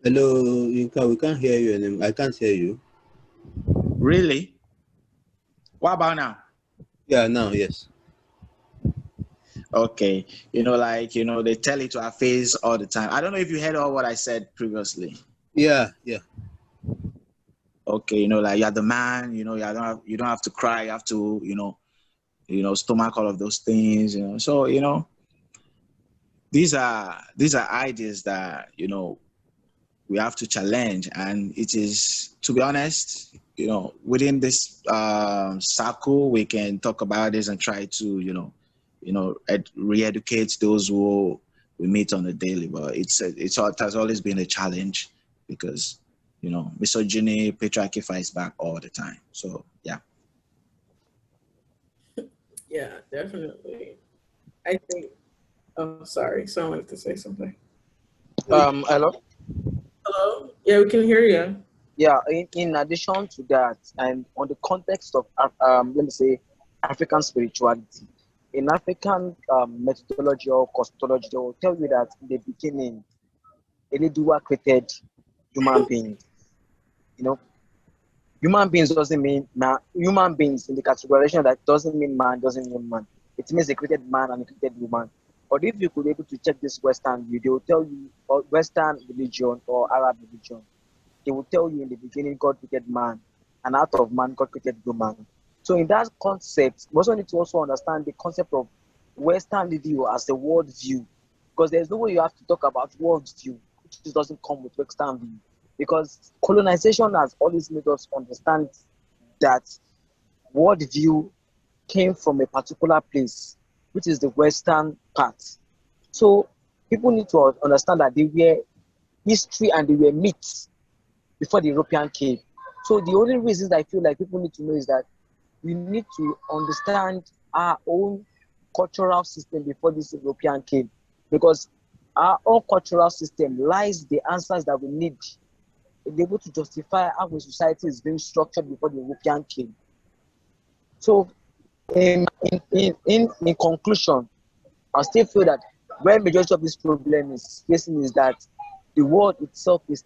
Hello, Yinka, we can't hear you anymore. I can't hear you. really? What about now? Yeah, now, yes. Okay. You know, like, you know, they tell it to our face all the time. I don't know if you heard all what I said previously. Yeah, yeah. Okay, you know, like you're the man, you know, you don't have to cry, you have to, you know, stomach all of those things, you know. So, you know, these are ideas that, you know, we have to challenge, and it is, to be honest, you know, within this circle, we can talk about this and try to, you know, re-educate those who we meet on a daily. But it has always been a challenge because, you know, misogyny, patriarchy fights back all the time. So yeah. Yeah, definitely. I think. Oh, sorry. Someone wanted to say something. Hello. Hello? Yeah, we can hear you. Yeah, in addition to that, and on the context of let me say African spirituality, in African methodology or cosmology, they will tell you that in the beginning, Eledua created human beings. You know, human beings doesn't mean man. Human beings in the categorization that doesn't mean man doesn't mean man. It means they created man and they created woman. But if you could be able to check this Western view, they will tell you, or Western religion or Arab religion, they will tell you in the beginning God created man, and out of man God created woman. So in that concept, we also need to also understand the concept of Western view as a world view, because there's no way you have to talk about world view which doesn't come with Western view, because colonization has always made us understand that world view came from a particular place, which is the Western part. So people need to understand that they were history and they were myths before the European came. So the only reasons I feel like people need to know is that we need to understand our own cultural system before this European came, because our own cultural system lies the answers that we need to be able to justify how a society is being structured before the European came. So in conclusion, I still feel that where majority of this problem is facing is that the world itself is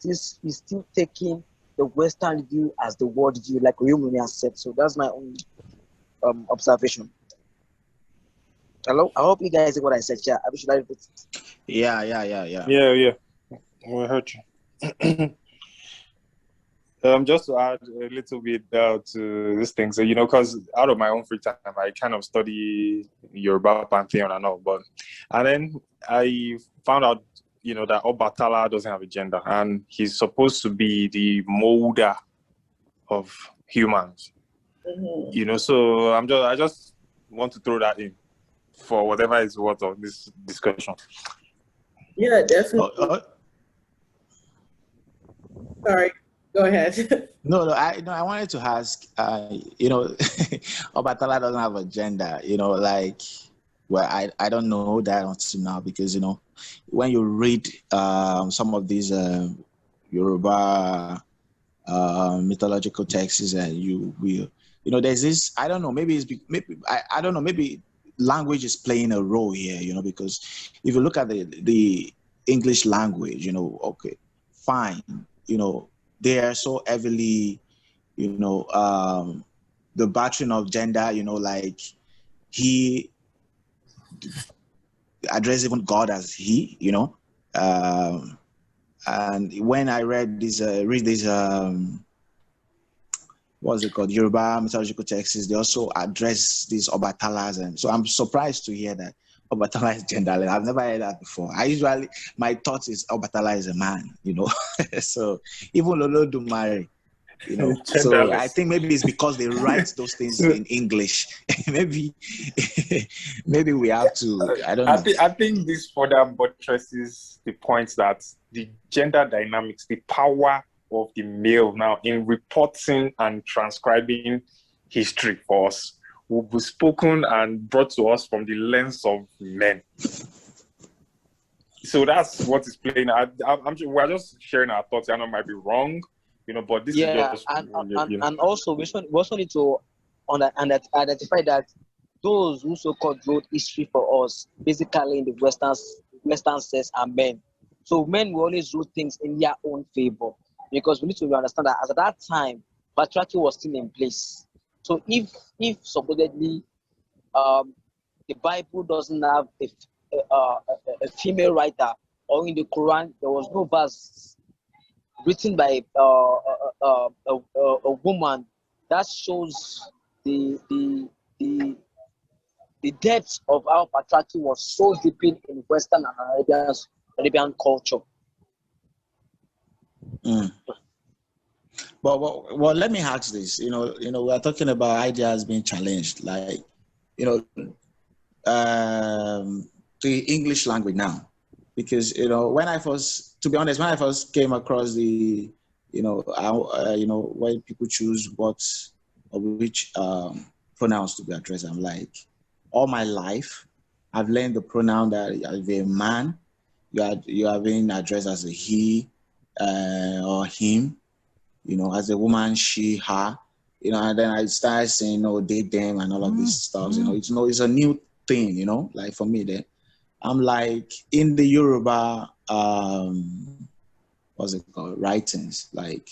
still taking the Western view as the world view, like Oyewumi has said. So that's my own observation. Hello, I hope you guys see what I said. Yeah, I should I repeat it? Yeah. Yeah. We heard you. Just to add a little bit to this thing, so because out of my own free time, I kind of study Yoruba pantheon and all, and then I found out, that Obatala doesn't have a gender, and he's supposed to be the molder of humans. Mm-hmm. So I just want to throw that in for whatever is worth of this discussion. Yeah, definitely. Sorry, go ahead. No, I wanted to ask, Obatala doesn't have a gender, I don't know that until now, because, when you read some of these Yoruba mythological texts, and you will, there's this, I don't know, maybe I don't know, maybe language is playing a role here, because if you look at the English language, okay, fine, they are so heavily, the battering of gender, he addressed even God as he, and when I read this, what's it called, Yoruba mythological texts, they also address these Obatalas, and so I'm surprised to hear that Obatala is genderless. I've never heard that before. My thought is Obatala is a man, so even Lolo Dumare, so I think maybe it's because they write those things in English. maybe we have to, I don't know. I think this further buttresses the point that the gender dynamics, the power of the male now in reporting and transcribing history for us, will be spoken and brought to us from the lens of men. So that's what is playing. We're just sharing our thoughts. I know it might be wrong, but this is just... And also we also need to identify that those who so-called wrote history for us, basically in the Western sense, are men. So men will always do things in their own favor, because we need to understand that at that time, patriarchy was still in place. So if supposedly the Bible doesn't have a female writer, or in the Quran there was no verse written by a woman, that shows the depth of how patriarchy was so deep in Western and Arabian culture. Well, let me ask this. We are talking about ideas being challenged, like, the English language now, because when I first came across the, when people choose which pronouns to be addressed, I'm like, all my life, I've learned the pronoun that if a man, you are being addressed as a he or him. as a woman, she, her, and then I started saying, they, them, and all of these stuff, it's a new thing, like for me then. I'm like, in the Yoruba, what's it called, writings, like,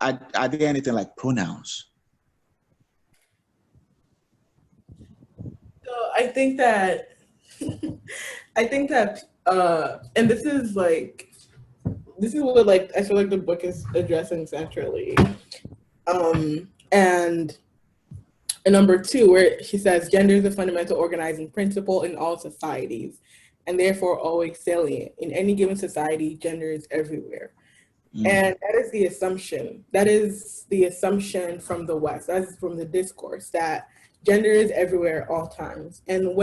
are there anything like pronouns? So I think that, and this is what like I feel like the book is addressing centrally. And number 2, where she says gender is a fundamental organizing principle in all societies, and therefore always salient. In any given society, gender is everywhere. And that is the assumption. That is the assumption from the West. That's from the discourse that gender is everywhere at all times. And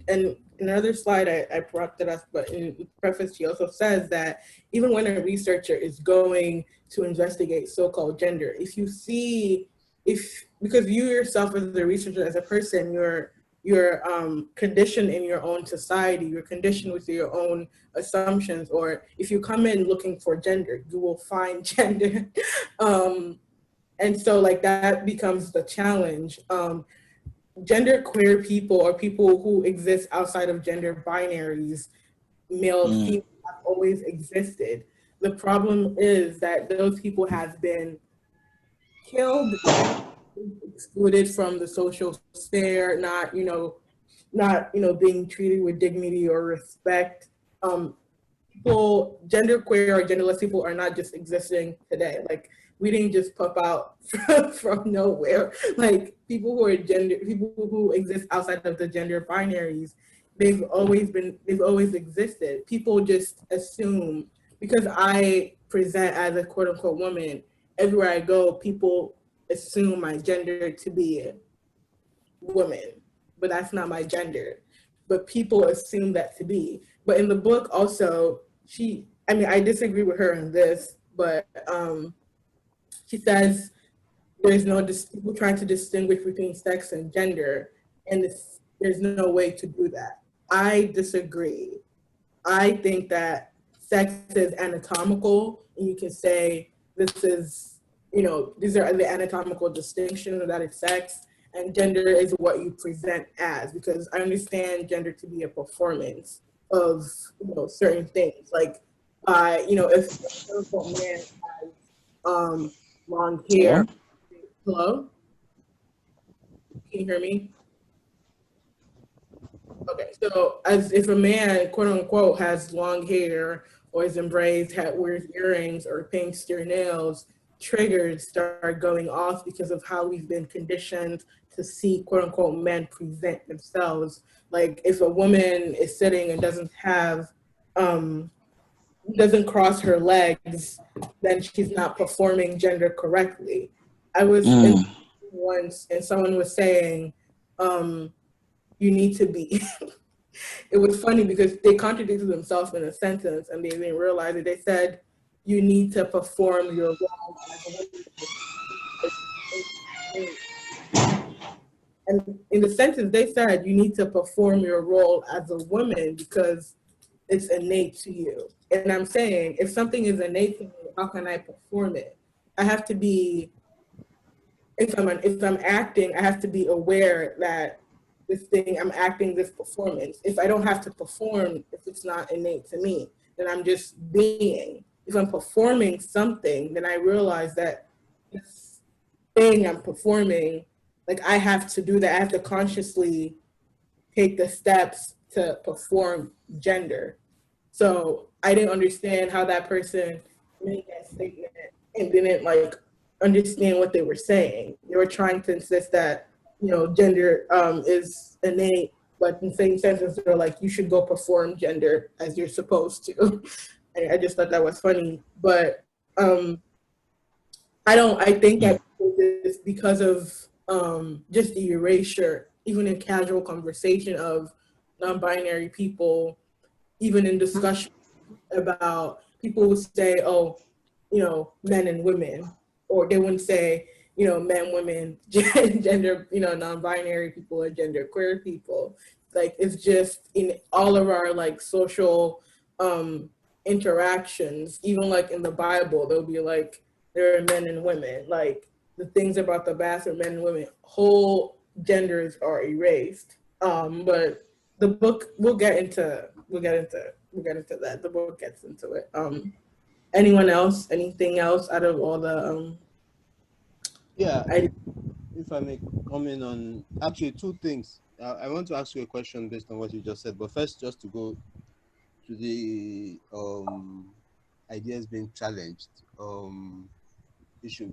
in another slide, I brought that up, but in the preface, she also says that even when a researcher is going to investigate so-called gender, because you yourself as a researcher, as a person, you're conditioned in your own society, you're conditioned with your own assumptions, or if you come in looking for gender, you will find gender. And so like that becomes the challenge. Gender queer people, or people who exist outside of gender binaries, male, female, have always existed. The problem is that those people have been killed, excluded from the social sphere, not being treated with dignity or respect. People, genderqueer or genderless people, are not just existing today. Like, we didn't just pop out from nowhere. Like, people who exist outside of the gender binaries, they've always existed. People just assume, because I present as a quote unquote woman, everywhere I go, people assume my gender to be woman, but that's not my gender. But people assume that to be. But in the book also, I disagree with her on this, but she says there's no people trying to distinguish between sex and gender, and there's no way to do that. I disagree. I think that sex is anatomical, and you can say this is, these are the anatomical distinctions, that it's sex, and gender is what you present as, because I understand gender to be a performance of, certain things. Like, if a beautiful man has long hair. Hello? Can you hear me? Okay, so if a man, quote unquote, has long hair, or is embraced, wears earrings, or paints their nails, triggers start going off because of how we've been conditioned to see, quote unquote, men present themselves. Like, if a woman is sitting and doesn't cross her legs, then she's not performing gender correctly. I was in once, and someone was saying, you need to be. It was funny because they contradicted themselves in a sentence, and they didn't realize it. They said, you need to perform your role as a woman. And in the sentence, they said, you need to perform your role as a woman because it's innate to you. And I'm saying, if something is innate to me, how can I perform it? I have to be, if I'm acting, I have to be aware that I'm acting this performance. If I don't have to perform, if it's not innate to me, then I'm just being. If I'm performing something, then I realize that this thing I'm performing, like, I have to do that. I have to consciously take the steps to perform gender. So I didn't understand how that person made that statement and didn't understand what they were saying. They were trying to insist that, gender is innate, but in the same sentence, they're like, you should go perform gender as you're supposed to. I just thought that was funny. But I think that it's because of just the erasure, even in casual conversation of non-binary people, even in discussion about, people would say, oh, men and women, or they wouldn't say, men, women, gender, non-binary people or gender queer people. Like, it's just in all of our social interactions, even like in the Bible, they'll be like, there are men and women. Like the things about the baths are men and women. Whole genders are erased. But the book, we'll get into that. The book gets into it. Anyone else? Anything else out of all the Yeah, if I may comment on actually two things. I want to ask you a question based on what you just said, but first, just to go to the ideas being challenged issue.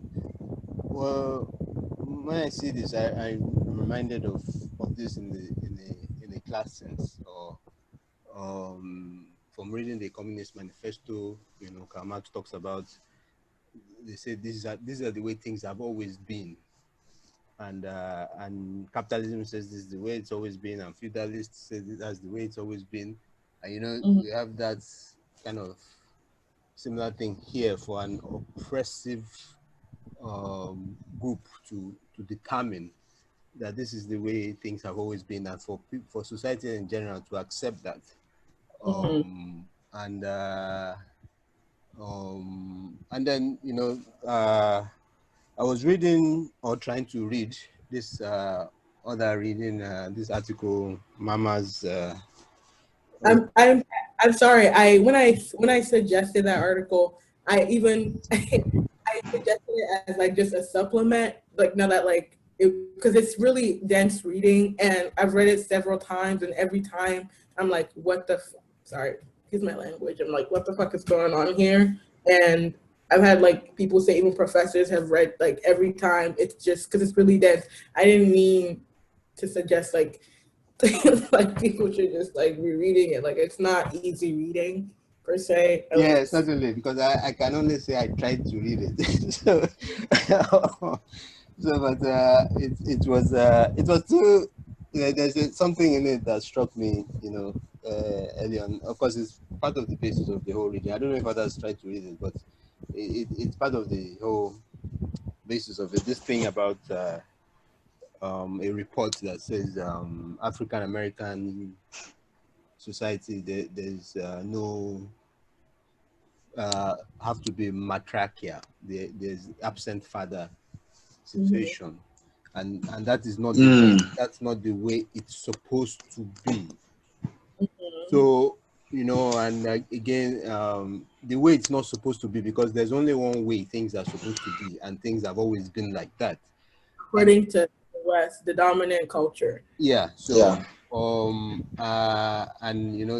Well, when I see this, I'm reminded of this in the class sense, or from reading the Communist Manifesto. Karl Marx talks about. They say these are the way things have always been, and capitalism says this is the way it's always been, and feudalists say that's the way it's always been, and we have that kind of similar thing here for an oppressive group to determine that this is the way things have always been, and for society in general to accept that. And then I was reading or trying to read this this article, Mama's. I'm sorry. When I suggested that article, I suggested it as like just a supplement, like now that like because it's really dense reading, and I've read it several times, and every time I'm like, what the sorry, excuse my language. I'm like, what the fuck is going on here? And I've had like people say, even professors have read like every time. It's just because it's really dense. I didn't mean to suggest like like people should just like be reading it. Like it's not easy reading per se. Yeah, certainly, because I can only say I tried to read it. But it was too. There's something in it that struck me, early on. Of course, it's part of the basis of the whole reading. I don't know if others tried to read it, but it's part of the whole basis of it. This thing about a report that says African American society, there's no have to be matriarchal. There's absent father situation, and that is not that's not the way it's supposed to be. So and again, the way it's not supposed to be, because there's only one way things are supposed to be, and things have always been like that, according to the West, the dominant culture. Yeah. So and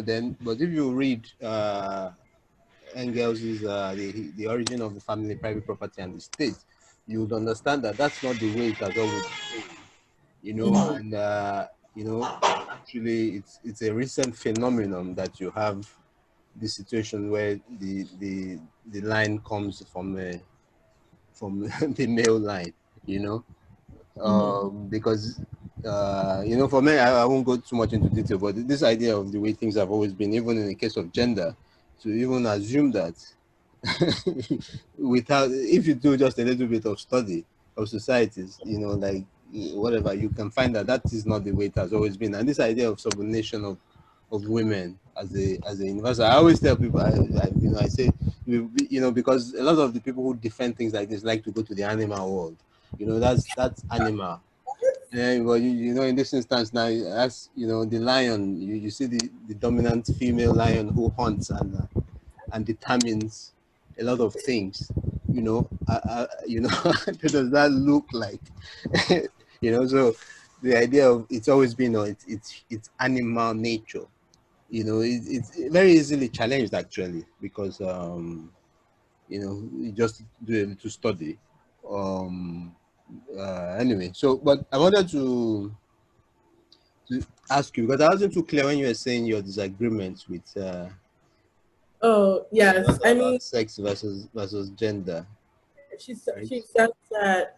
then, but if you read Engels's the origin of the family, private property, and the state, you would understand that that's not the way it has always been. And actually, it's a recent phenomenon that you have this situation where the line comes from the male line, because for me, I won't go too much into detail, but this idea of the way things have always been, even in the case of gender, to even assume that without, if you do just a little bit of study of societies, like whatever, you can find that is not the way it has always been. And this idea of subordination of women as a universal, I always tell people, I say, because a lot of the people who defend things like this like to go to the animal world. That's animal. But in this instance now, as the lion, you see the dominant female lion who hunts and determines a lot of things. Does that look like? So the idea of it's always been, it's animal nature. It's very easily challenged actually, because you just do a little study. Anyway, so but I wanted to ask you, because I wasn't too clear when you were saying your disagreements with Oh yes, I mean, sex versus gender. She says that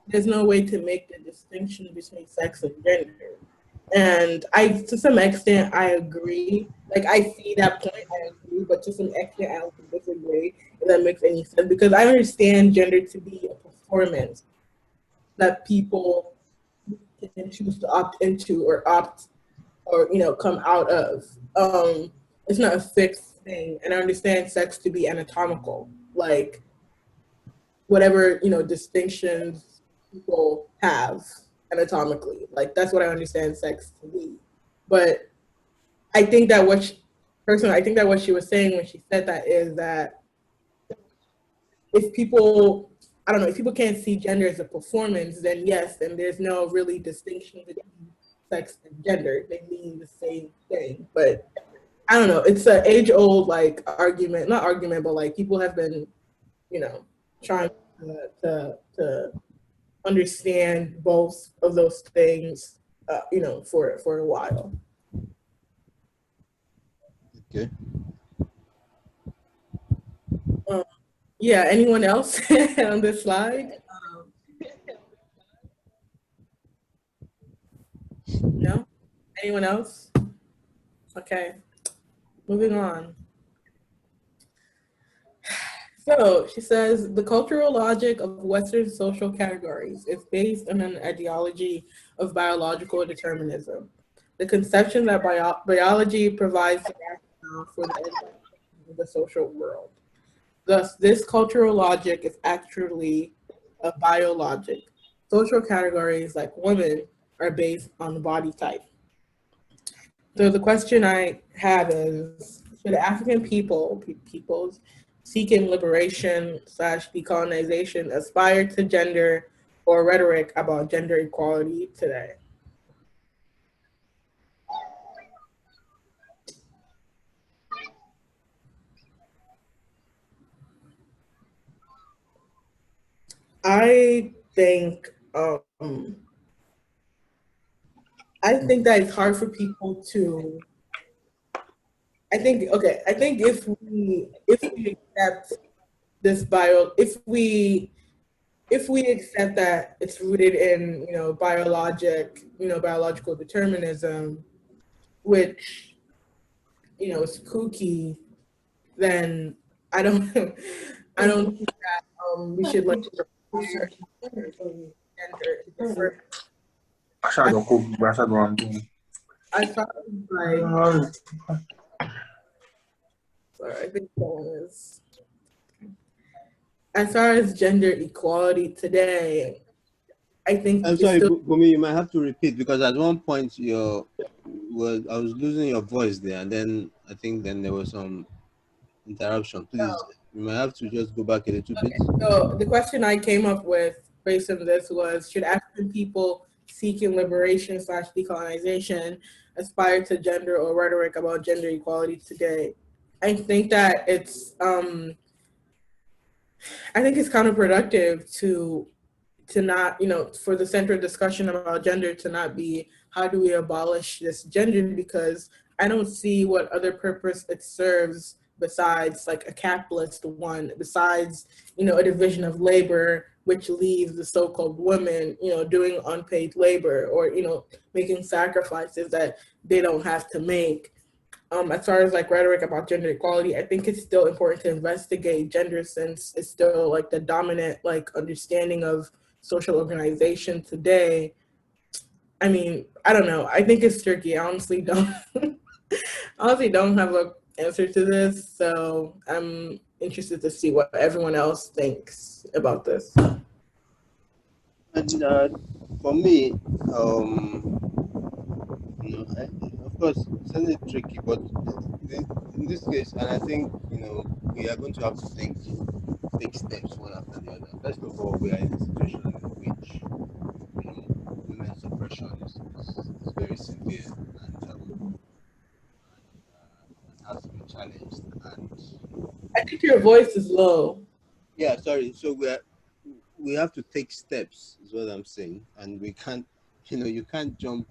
there's no way to make the distinction between sex and gender, and to some extent I agree. Like I see that point, I agree, but to some extent I also disagree. If that makes any sense, because I understand gender to be a performance that people can choose to opt into or come out of. It's not a fixed thing, and I understand sex to be anatomical. Like whatever, distinctions people have anatomically. Like, that's what I understand sex to be. But I think that personally, I think that what she was saying when she said that is that if people, I don't know, if people can't see gender as a performance, then yes, then there's no really distinction between sex and gender. They mean the same thing. But I don't know, it's an age-old like argument, not argument, but like people have been, trying to understand both of those things, for a while. Okay. Yeah, anyone else on this slide? No? Anyone else? Okay, moving on. So she says, the cultural logic of Western social categories is based on an ideology of biological determinism. The conception that biology provides the rationale for the social world. Thus, this cultural logic is actually a biologic. Social categories like women are based on body type. So the question I have is, should African peoples seeking liberation / decolonization aspire to gender or rhetoric about gender equality today? I think that it's hard for people to. I think if we accept this if we accept that it's rooted in biological determinism, which is kooky, then I don't I don't think that we should like gender. I thought like sorry, I think that one is. As far as gender equality today, I think I'm sorry, Bumi, you might have to repeat because at one point I was losing your voice there, and then I think there was some interruption. Please, you might have to just go back a little bit. So the question I came up with based on this was, should African people seeking liberation / decolonization aspire to gender or rhetoric about gender equality today? I think that it's counterproductive to not, for the central discussion about gender to not be how do we abolish this gender, because I don't see what other purpose it serves besides like a capitalist one, besides, a division of labor, which leaves the so-called women, doing unpaid labor or, making sacrifices that they don't have to make. As far as like rhetoric about gender equality, I think it's still important to investigate gender since it's still like the dominant like understanding of social organization today. I mean, I don't know. I think it's tricky. I honestly don't have an answer to this. So I'm interested to see what everyone else thinks about this. And for me, of course, it's a little tricky, but in this case, and I think we are going to have to take steps one after the other. First of all, we are in a situation in which women's oppression is very severe and has to be challenged. And I think your voice is low. Yeah, sorry. So we have to take steps, is what I'm saying, and we can't, you can't jump.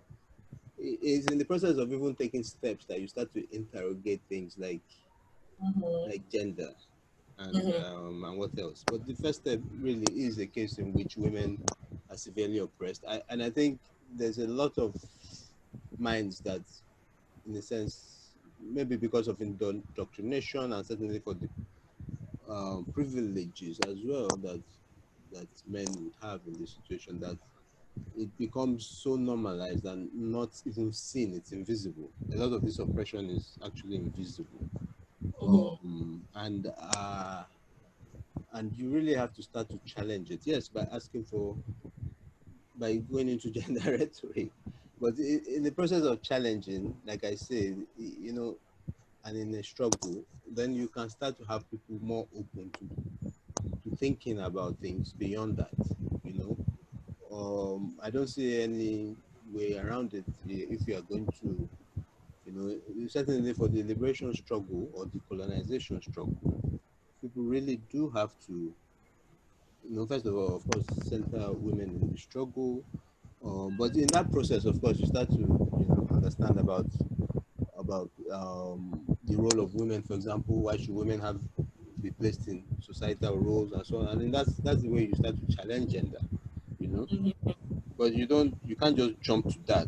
It's in the process of even taking steps that you start to interrogate things like gender and what else. But the first step really is a case in which women are severely oppressed, and I think there's a lot of minds that, in a sense, maybe because of indoctrination and certainly for the privileges as well that men would have in this situation, that it becomes so normalized and not even seen. It's invisible. A lot of this oppression is actually invisible. And and you really have to start to challenge it. Yes, by going into gender rhetoric, but in the process of challenging, like I said, you know, and in a struggle, then you can start to have people more open to thinking about things beyond that. You know, I don't see any way around it if you are going to, you know, certainly for the liberation struggle or the colonization struggle, people really do have to, you know, first of all, of course, center women in the struggle. But in that process, of course, you start to, you know, understand about the role of women. For example, why should women have be placed in societal roles and so on? And then that's the way you start to challenge gender, you know. But you can't just jump to that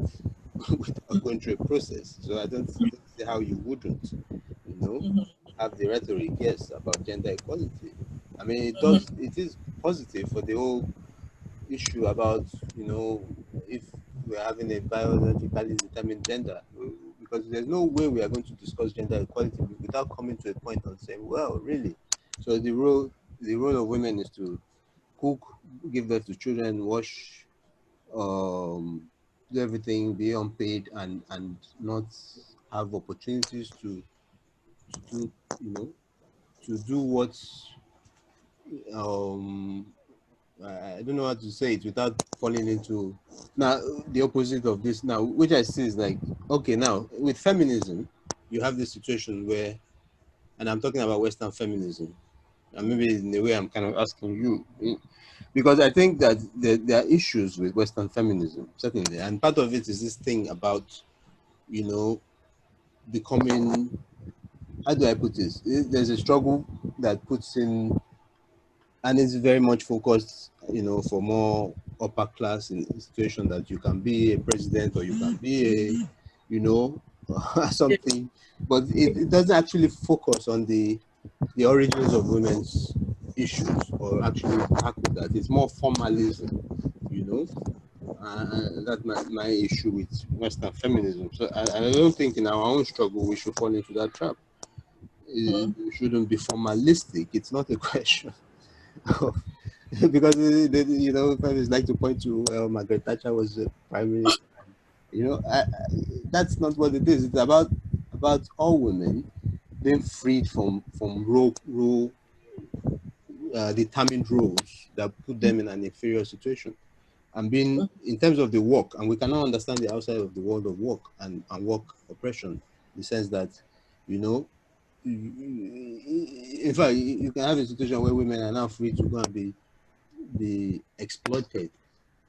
without going through a process. So I don't see how you wouldn't, you know, have the rhetoric, yes, about gender equality. I mean, it is positive for the whole issue about, you know, if we're having a biologically determined gender, because there's no way we are going to discuss gender equality without coming to a point of saying, well, really, so the role of women is to cook, give birth to children, wash, do everything, be unpaid, and not have opportunities to do, you know, to do what um I don't know how to say it without falling into now the opposite of this now, which I see is like, okay, now with feminism, you have this situation where, and I'm talking about Western feminism, and maybe in the way I'm kind of asking you, because I think that there are issues with Western feminism, certainly, and part of it is this thing about, you know, becoming, how do I put this? There's a struggle that puts in, and it's very much focused, you know, for more upper class in situation that you can be a president or you can be a, you know, something, but it doesn't actually focus on the origins of women's issues or actually tackle that. It's more formalism, you know. That's my issue with Western feminism. So I don't think in our own struggle we should fall into that trap. It shouldn't be formalistic. It's not a question of, because you know, feminists like to point to, well, Margaret Thatcher was the prime minister. You know, that's not what it is. It's about all women being freed from role determined roles that put them in an inferior situation, and being in terms of the work, and we cannot understand the outside of the world of work and work oppression, in the sense that, you know, in fact, you can have a situation where women are now free to go and be exploited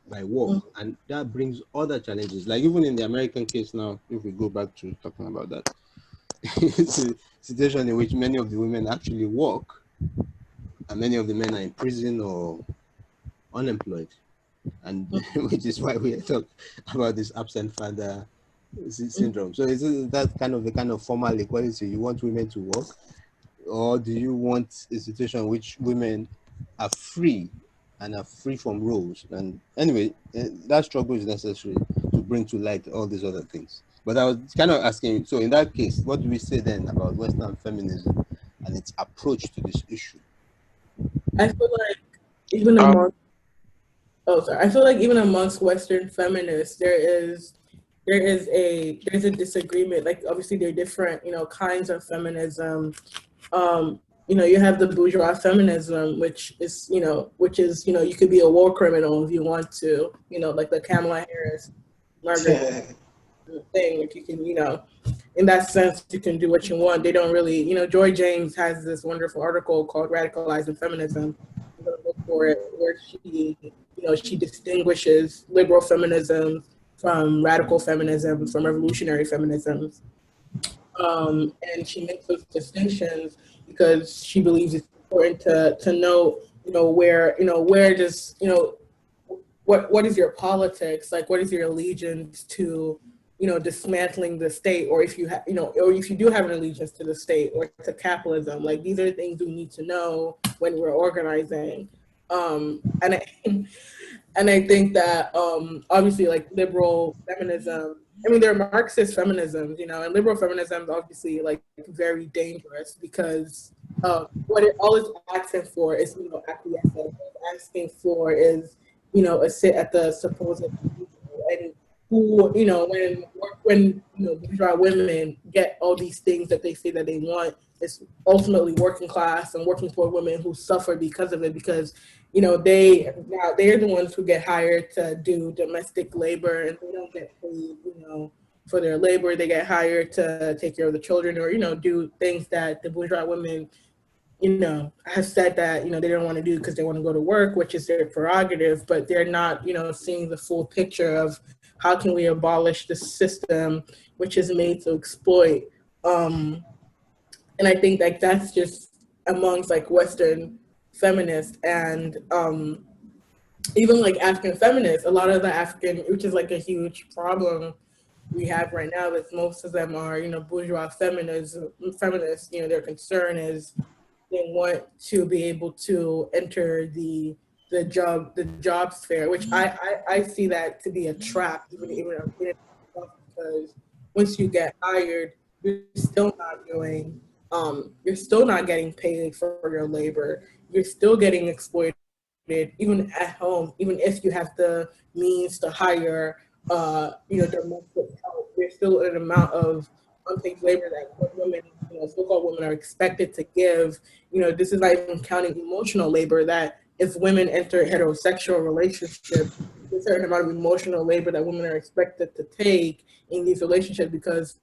by work, and that brings other challenges. Like even in the American case now, if we go back to talking about that, it's a situation in which many of the women actually work, and many of the men are in prison or unemployed, and which is why we talk about this absent father syndrome. So is it that the kind of formal equality you want women to work, or do you want a situation in which women are free and are free from roles? And anyway, that struggle is necessary to bring to light all these other things. But I was kind of asking, so in that case, what do we say then about Western feminism and its approach to this issue? I feel like even among I feel like even amongst Western feminists, there's a disagreement. Like obviously there are different, you know, kinds of feminism. You know, you have the bourgeois feminism, which is, you know, you could be a war criminal if you want to, you know, like the Kamala Harris, Margaret thing. If you can, you know, in that sense, you can do what you want. They don't really, you know, Joy James has this wonderful article called Radicalizing Feminism. I'm gonna look for it, where she, you know, she distinguishes liberal feminism from radical feminism, from revolutionary feminism. And she makes those distinctions because she believes it's important to know, you know, where does, you know, what is your politics, like what is your allegiance to, you know, dismantling the state, or if you have, you know, or if you do have an allegiance to the state or to capitalism. Like these are the things we need to know when we're organizing. And I think that obviously like liberal feminism, I mean, there are Marxist feminisms, you know, and liberal feminism is obviously like very dangerous because what it all is asking for is, acquiescence. What it's asking for is, a sit at the supposed table. And who, when bourgeois women get all these things that they say that they want, it's ultimately working class and working poor women who suffer because of it, because they're the ones who get hired to do domestic labor, and they don't get paid, for their labor. They get hired to take care of the children, or do things that the bourgeois women have said that, they don't want to do because they want to go to work, which is their prerogative, but they're not, seeing the full picture of how can we abolish the system which is made to exploit. And I think like that's just amongst like Western feminists and even like African feminists, a lot of the African, which is like a huge problem we have right now, is most of them are, bourgeois feminists, their concern is they want to be able to enter the job sphere, which I see that to be a trap, even because once you get hired, you're still not doing, you're still not getting paid for your labor. You're still getting exploited, even at home, even if you have the means to hire, domestic help. There's still an amount of unpaid labor that women, so-called women, are expected to give. This is not even counting emotional labor, that if women enter heterosexual relationships, there's a certain amount of emotional labor that women are expected to take in these relationships, because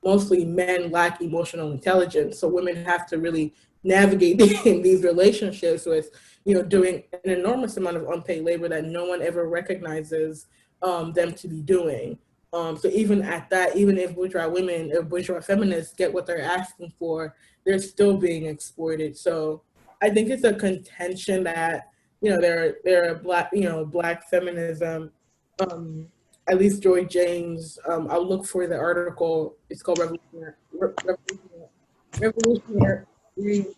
mostly men lack emotional intelligence. So women have to really navigate in these relationships with, doing an enormous amount of unpaid labor that no one ever recognizes them to be doing. So even at that, even if bourgeois women or bourgeois feminists get what they're asking for, they're still being exploited. So I think it's a contention that, there are black feminism. At least Joy James, I'll look for the article. It's called Revolutionary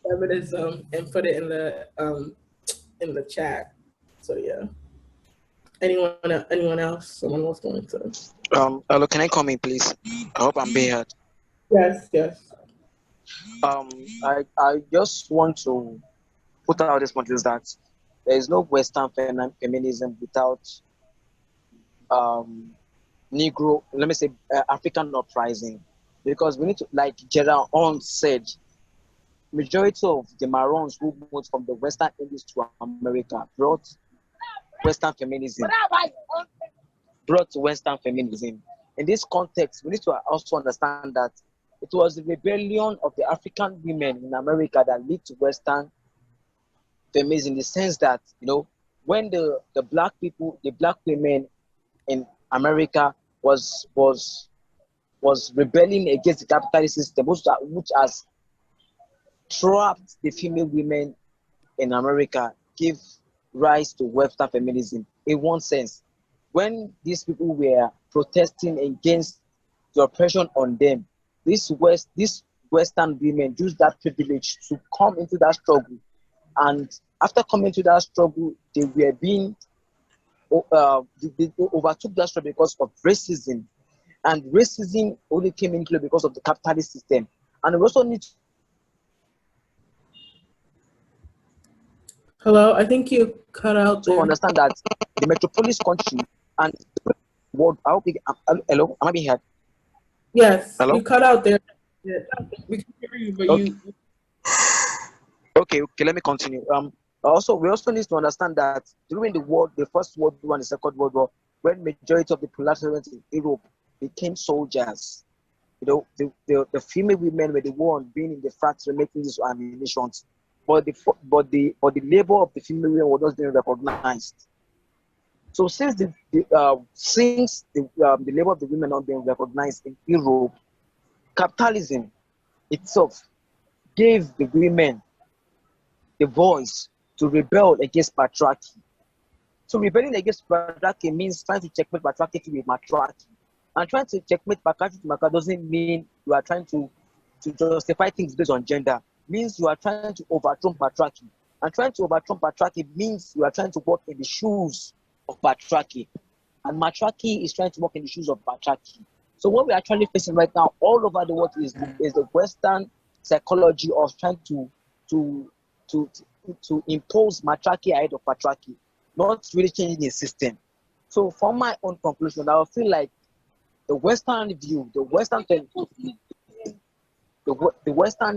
Feminism, and put it in the chat. So yeah. Anyone else? Someone else going to? Hello, can I come in, please? I hope I'm being heard. Yes. I just want to put out this point is that there is no Western feminism without Negro, let me say, African uprising, because we need to, like Gerald Hunt said, majority of the Marons who moved from the Western Indies to America brought Western feminism. In this context, we need to also understand that it was the rebellion of the African women in America that led to Western feminism, in the sense that, when the black people, the black women in America was rebelling against the capitalist system, which has trapped the female women in America, gave rise to Western feminism. In one sense, when these people were protesting against the oppression on them, these Western women used that privilege to come into that struggle. And after coming to that struggle, they were being they overtook that struggle because of racism. And racism only came into play because of the capitalist system. And we also need Hello, I think you cut out to there. understand that the metropolis country and world. Hello, am I being heard? Yes, Hello? you cut out there. Yeah, we can hear you, but Okay. Okay, let me continue. We also need to understand that during the First World War and the Second World War, when majority of the proletariat in Europe became soldiers, the female women were the ones being in the factory making these ammunition, but the labor of the female women was not being recognized. So since the labor of the women not being recognized in Europe, capitalism itself gave the women the voice to rebel against patriarchy. So rebelling against patriarchy means trying to checkmate patriarchy with matriarchy. And trying to checkmate patriarchy to matriarchy doesn't mean you are trying to justify things based on gender. It means you are trying to overturn patriarchy. And trying to overturn patriarchy means you are trying to walk in the shoes of patriarchy. And matriarchy is trying to walk in the shoes of patriarchy. So what we are actually facing right now all over the world is the Western psychology of trying to to to impose matriarchy ahead of patriarchy, not really changing the system. So from my own conclusion, I feel like the Western view, the Western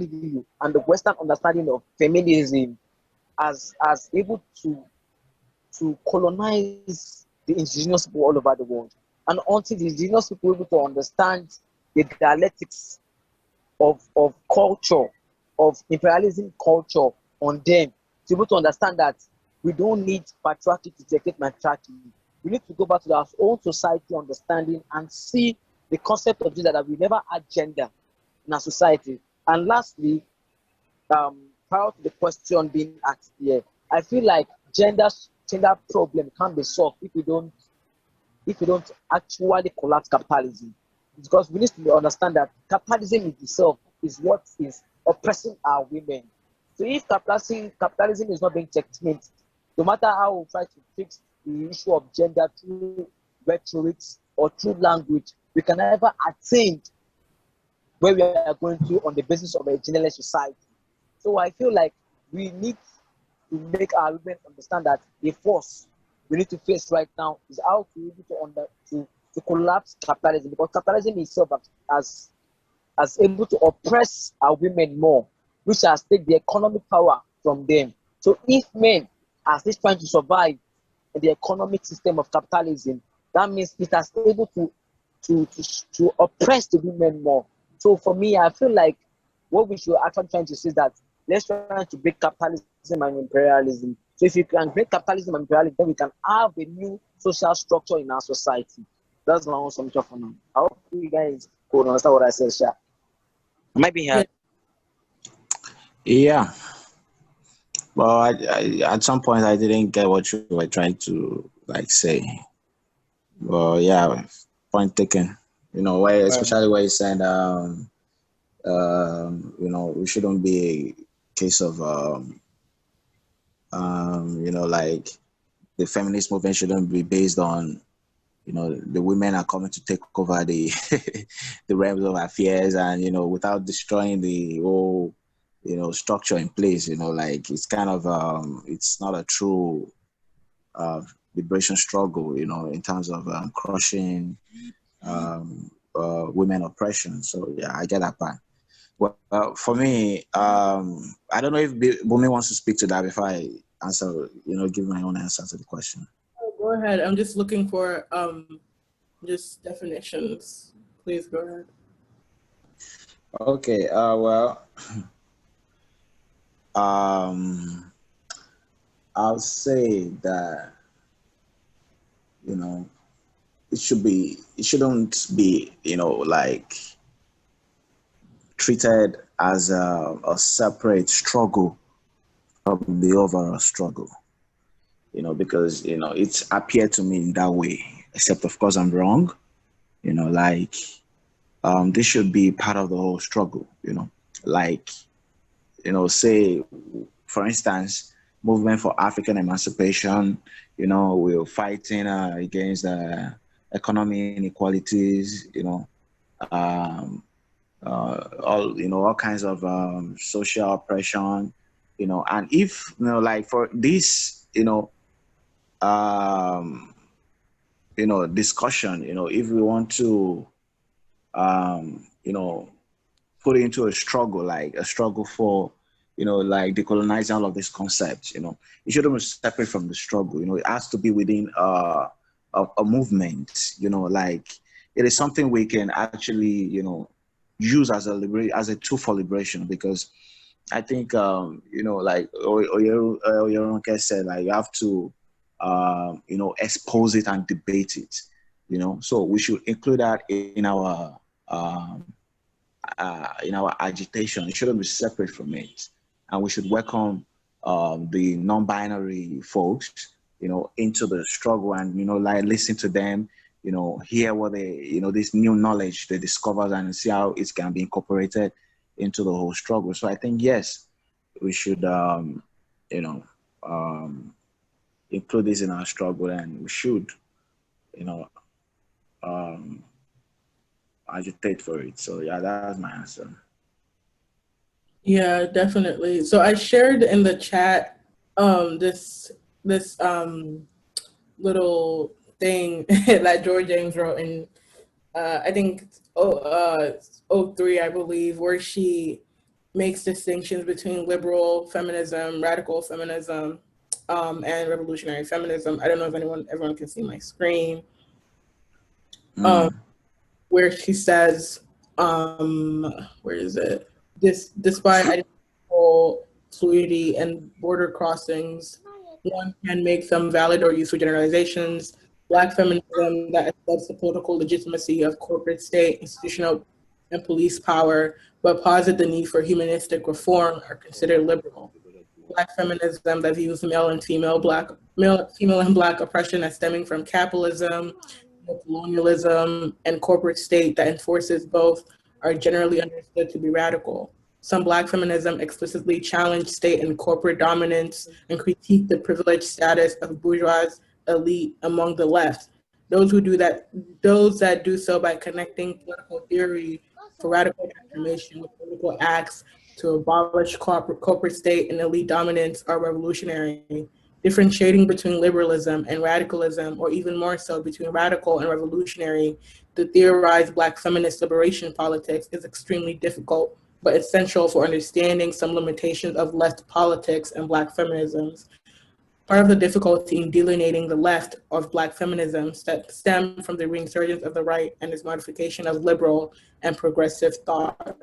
view and the Western understanding of feminism as able to colonize the indigenous people all over the world. And until the indigenous people are able to understand the dialectics of culture, of imperialism culture on them, to be able to understand that we don't need patriarchy to dictate matriarchy. We need to go back to our own society understanding and see the concept of gender, that we never had gender in our society. And lastly, prior to the question being asked here, I feel like gender problem can't be solved if we don't actually collapse capitalism. Because we need to understand that capitalism in itself is what is oppressing our women. So if capitalism is not being checkmated, no matter how we try to fix the issue of gender through rhetoric or through language, we can never attain where we are going to on the basis of a genderless society. So I feel like we need to make our women understand that the force we need to face right now is how to be able to collapse capitalism, because capitalism itself has able to oppress our women more, which has taken the economic power from them. So if men are still trying to survive in the economic system of capitalism, that means it has able to oppress the women more. So for me, I feel like what we should actually try to see is that let's try to break capitalism and imperialism. So if you can break capitalism and imperialism, then we can have a new social structure in our society. That's my own submission for now. I hope you guys could understand what I said, Sha. Might be here. Yeah. Well, I at some point I didn't get what you were trying to like say. Well, yeah, point taken. You know, where especially where you said, you know, we shouldn't be a case of, you know, like the feminist movement shouldn't be based on, you know, the women are coming to take over the the realms of affairs, and you know, without destroying the whole, you know, structure in place. You know, like it's kind of it's not a true liberation struggle. You know, in terms of crushing women oppression. So yeah, I get that part. Well, for me, I don't know if Bumi wants to speak to that before I answer. You know, give my own answer to the question. Go ahead. I'm just looking for just definitions. Please go ahead. Okay. Well, I'll say that, you know, it shouldn't be, you know, like treated as a separate struggle from the overall struggle, you know, because, you know, it's appeared to me in that way, except of course I'm wrong, you know, like this should be part of the whole struggle, you know, like, you know, say, for instance, movement for African emancipation, you know, we're fighting against economic inequalities, you know, all kinds of social oppression, you know, and if, you know, like for this, discussion, you know, if we want to, you know, put it into a struggle, like a struggle for, you know, like decolonizing all of these concepts, you know, it shouldn't be separate from the struggle, you know, it has to be within a movement, you know, like it is something we can actually, you know, use as a tool for liberation, because I think, you know, like Oyeronke said, like you have to, you know, expose it and debate it, you know, so we should include that in our agitation. It shouldn't be separate from it, and we should welcome the non-binary folks, you know, into the struggle, and you know, like listen to them, you know, hear what they, you know, this new knowledge they discover, and see how it can be incorporated into the whole struggle. So I think yes, we should, you know, include this in our struggle, and we should, you know, agitate for it. So yeah, that's my answer. Yeah, definitely. So I shared in the chat this little thing that George James wrote in I think '03, I believe, where she makes distinctions between liberal feminism, radical feminism, and revolutionary feminism. I don't know if everyone can see my screen. Where she says, where is it? Despite identical fluidity and border crossings, one can make some valid or useful generalizations. Black feminism that accepts the political legitimacy of corporate state, institutional, and police power, but posit the need for humanistic reform are considered liberal. Black feminism that views male and female and black oppression as stemming from capitalism, colonialism, and corporate state that enforces both are generally understood to be radical. Some Black feminism explicitly challenge state and corporate dominance and critique the privileged status of bourgeois elite among the left. Those that do so by connecting political theory for radical transformation with political acts to abolish corporate state and elite dominance are revolutionary. Differentiating between liberalism and radicalism, or even more so between radical and revolutionary, to theorize Black feminist liberation politics is extremely difficult, but essential for understanding some limitations of left politics and Black feminisms. Part of the difficulty in delineating the left of Black feminism stem from the resurgence of the right and its modification of liberal and progressive thought.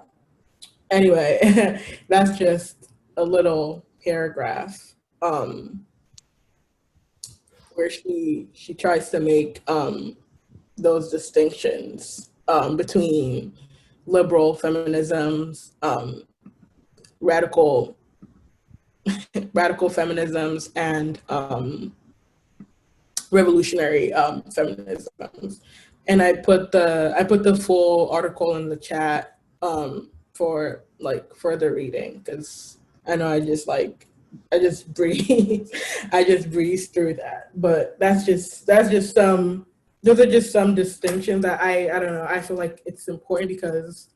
Anyway, that's just a little paragraph where she tries to make those distinctions between liberal feminisms, radical feminisms, and revolutionary feminisms. And I put the full article in the chat for like further reading, because I know I just breeze I just breezed through that. But those are just some distinctions that I don't know, I feel like it's important, because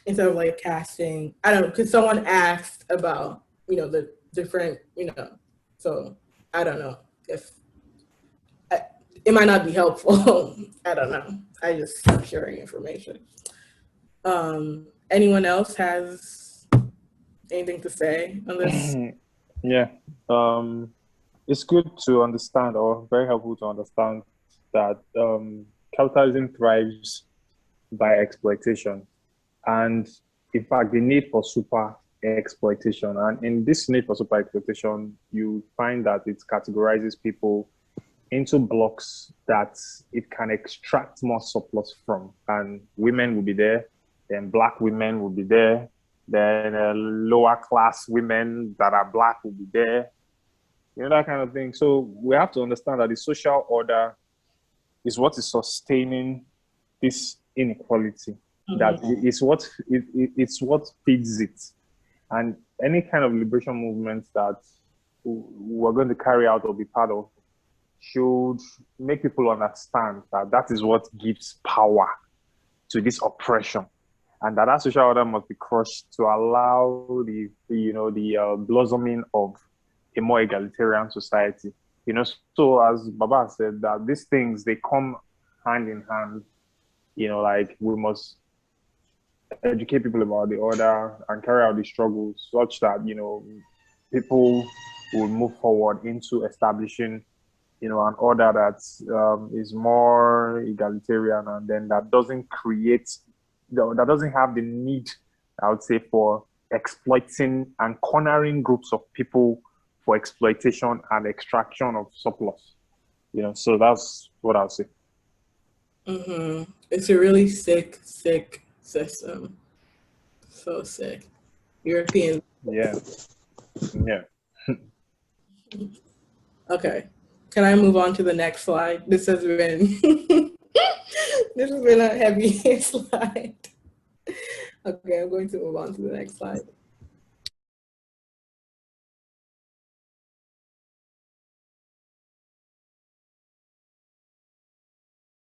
instead of like casting, I don't know, because someone asked about, the different, so I don't know if it might not be helpful. I don't know. I just keep sharing information. Anyone else has anything to say on this? Yeah. It's good to understand, or very helpful to understand, that capitalism thrives by exploitation. And in fact, the need for super exploitation. And in this need for super exploitation, you find that it categorizes people into blocks that it can extract more surplus from. And women will be there, then Black women will be there, then lower class women that are Black will be there, that kind of thing. So we have to understand that the social order is what is sustaining this inequality. That it's what feeds it. And any kind of liberation movement that we're going to carry out or be part of should make people understand that that is what gives power to this oppression, and that social order must be crushed to allow the blossoming of a more egalitarian society. So as Baba said, that these things, they come hand in hand. Like, we must educate people about the order and carry out the struggles such that people will move forward into establishing an order that is more egalitarian, and then that doesn't have the need, I would say, for exploiting and cornering groups of people for exploitation and extraction of surplus. So that's what I'll say. It's a really sick system. So sick. European. Yeah. Okay. Can I move on to the next slide? This has been a heavy slide. Okay, I'm going to move on to the next slide.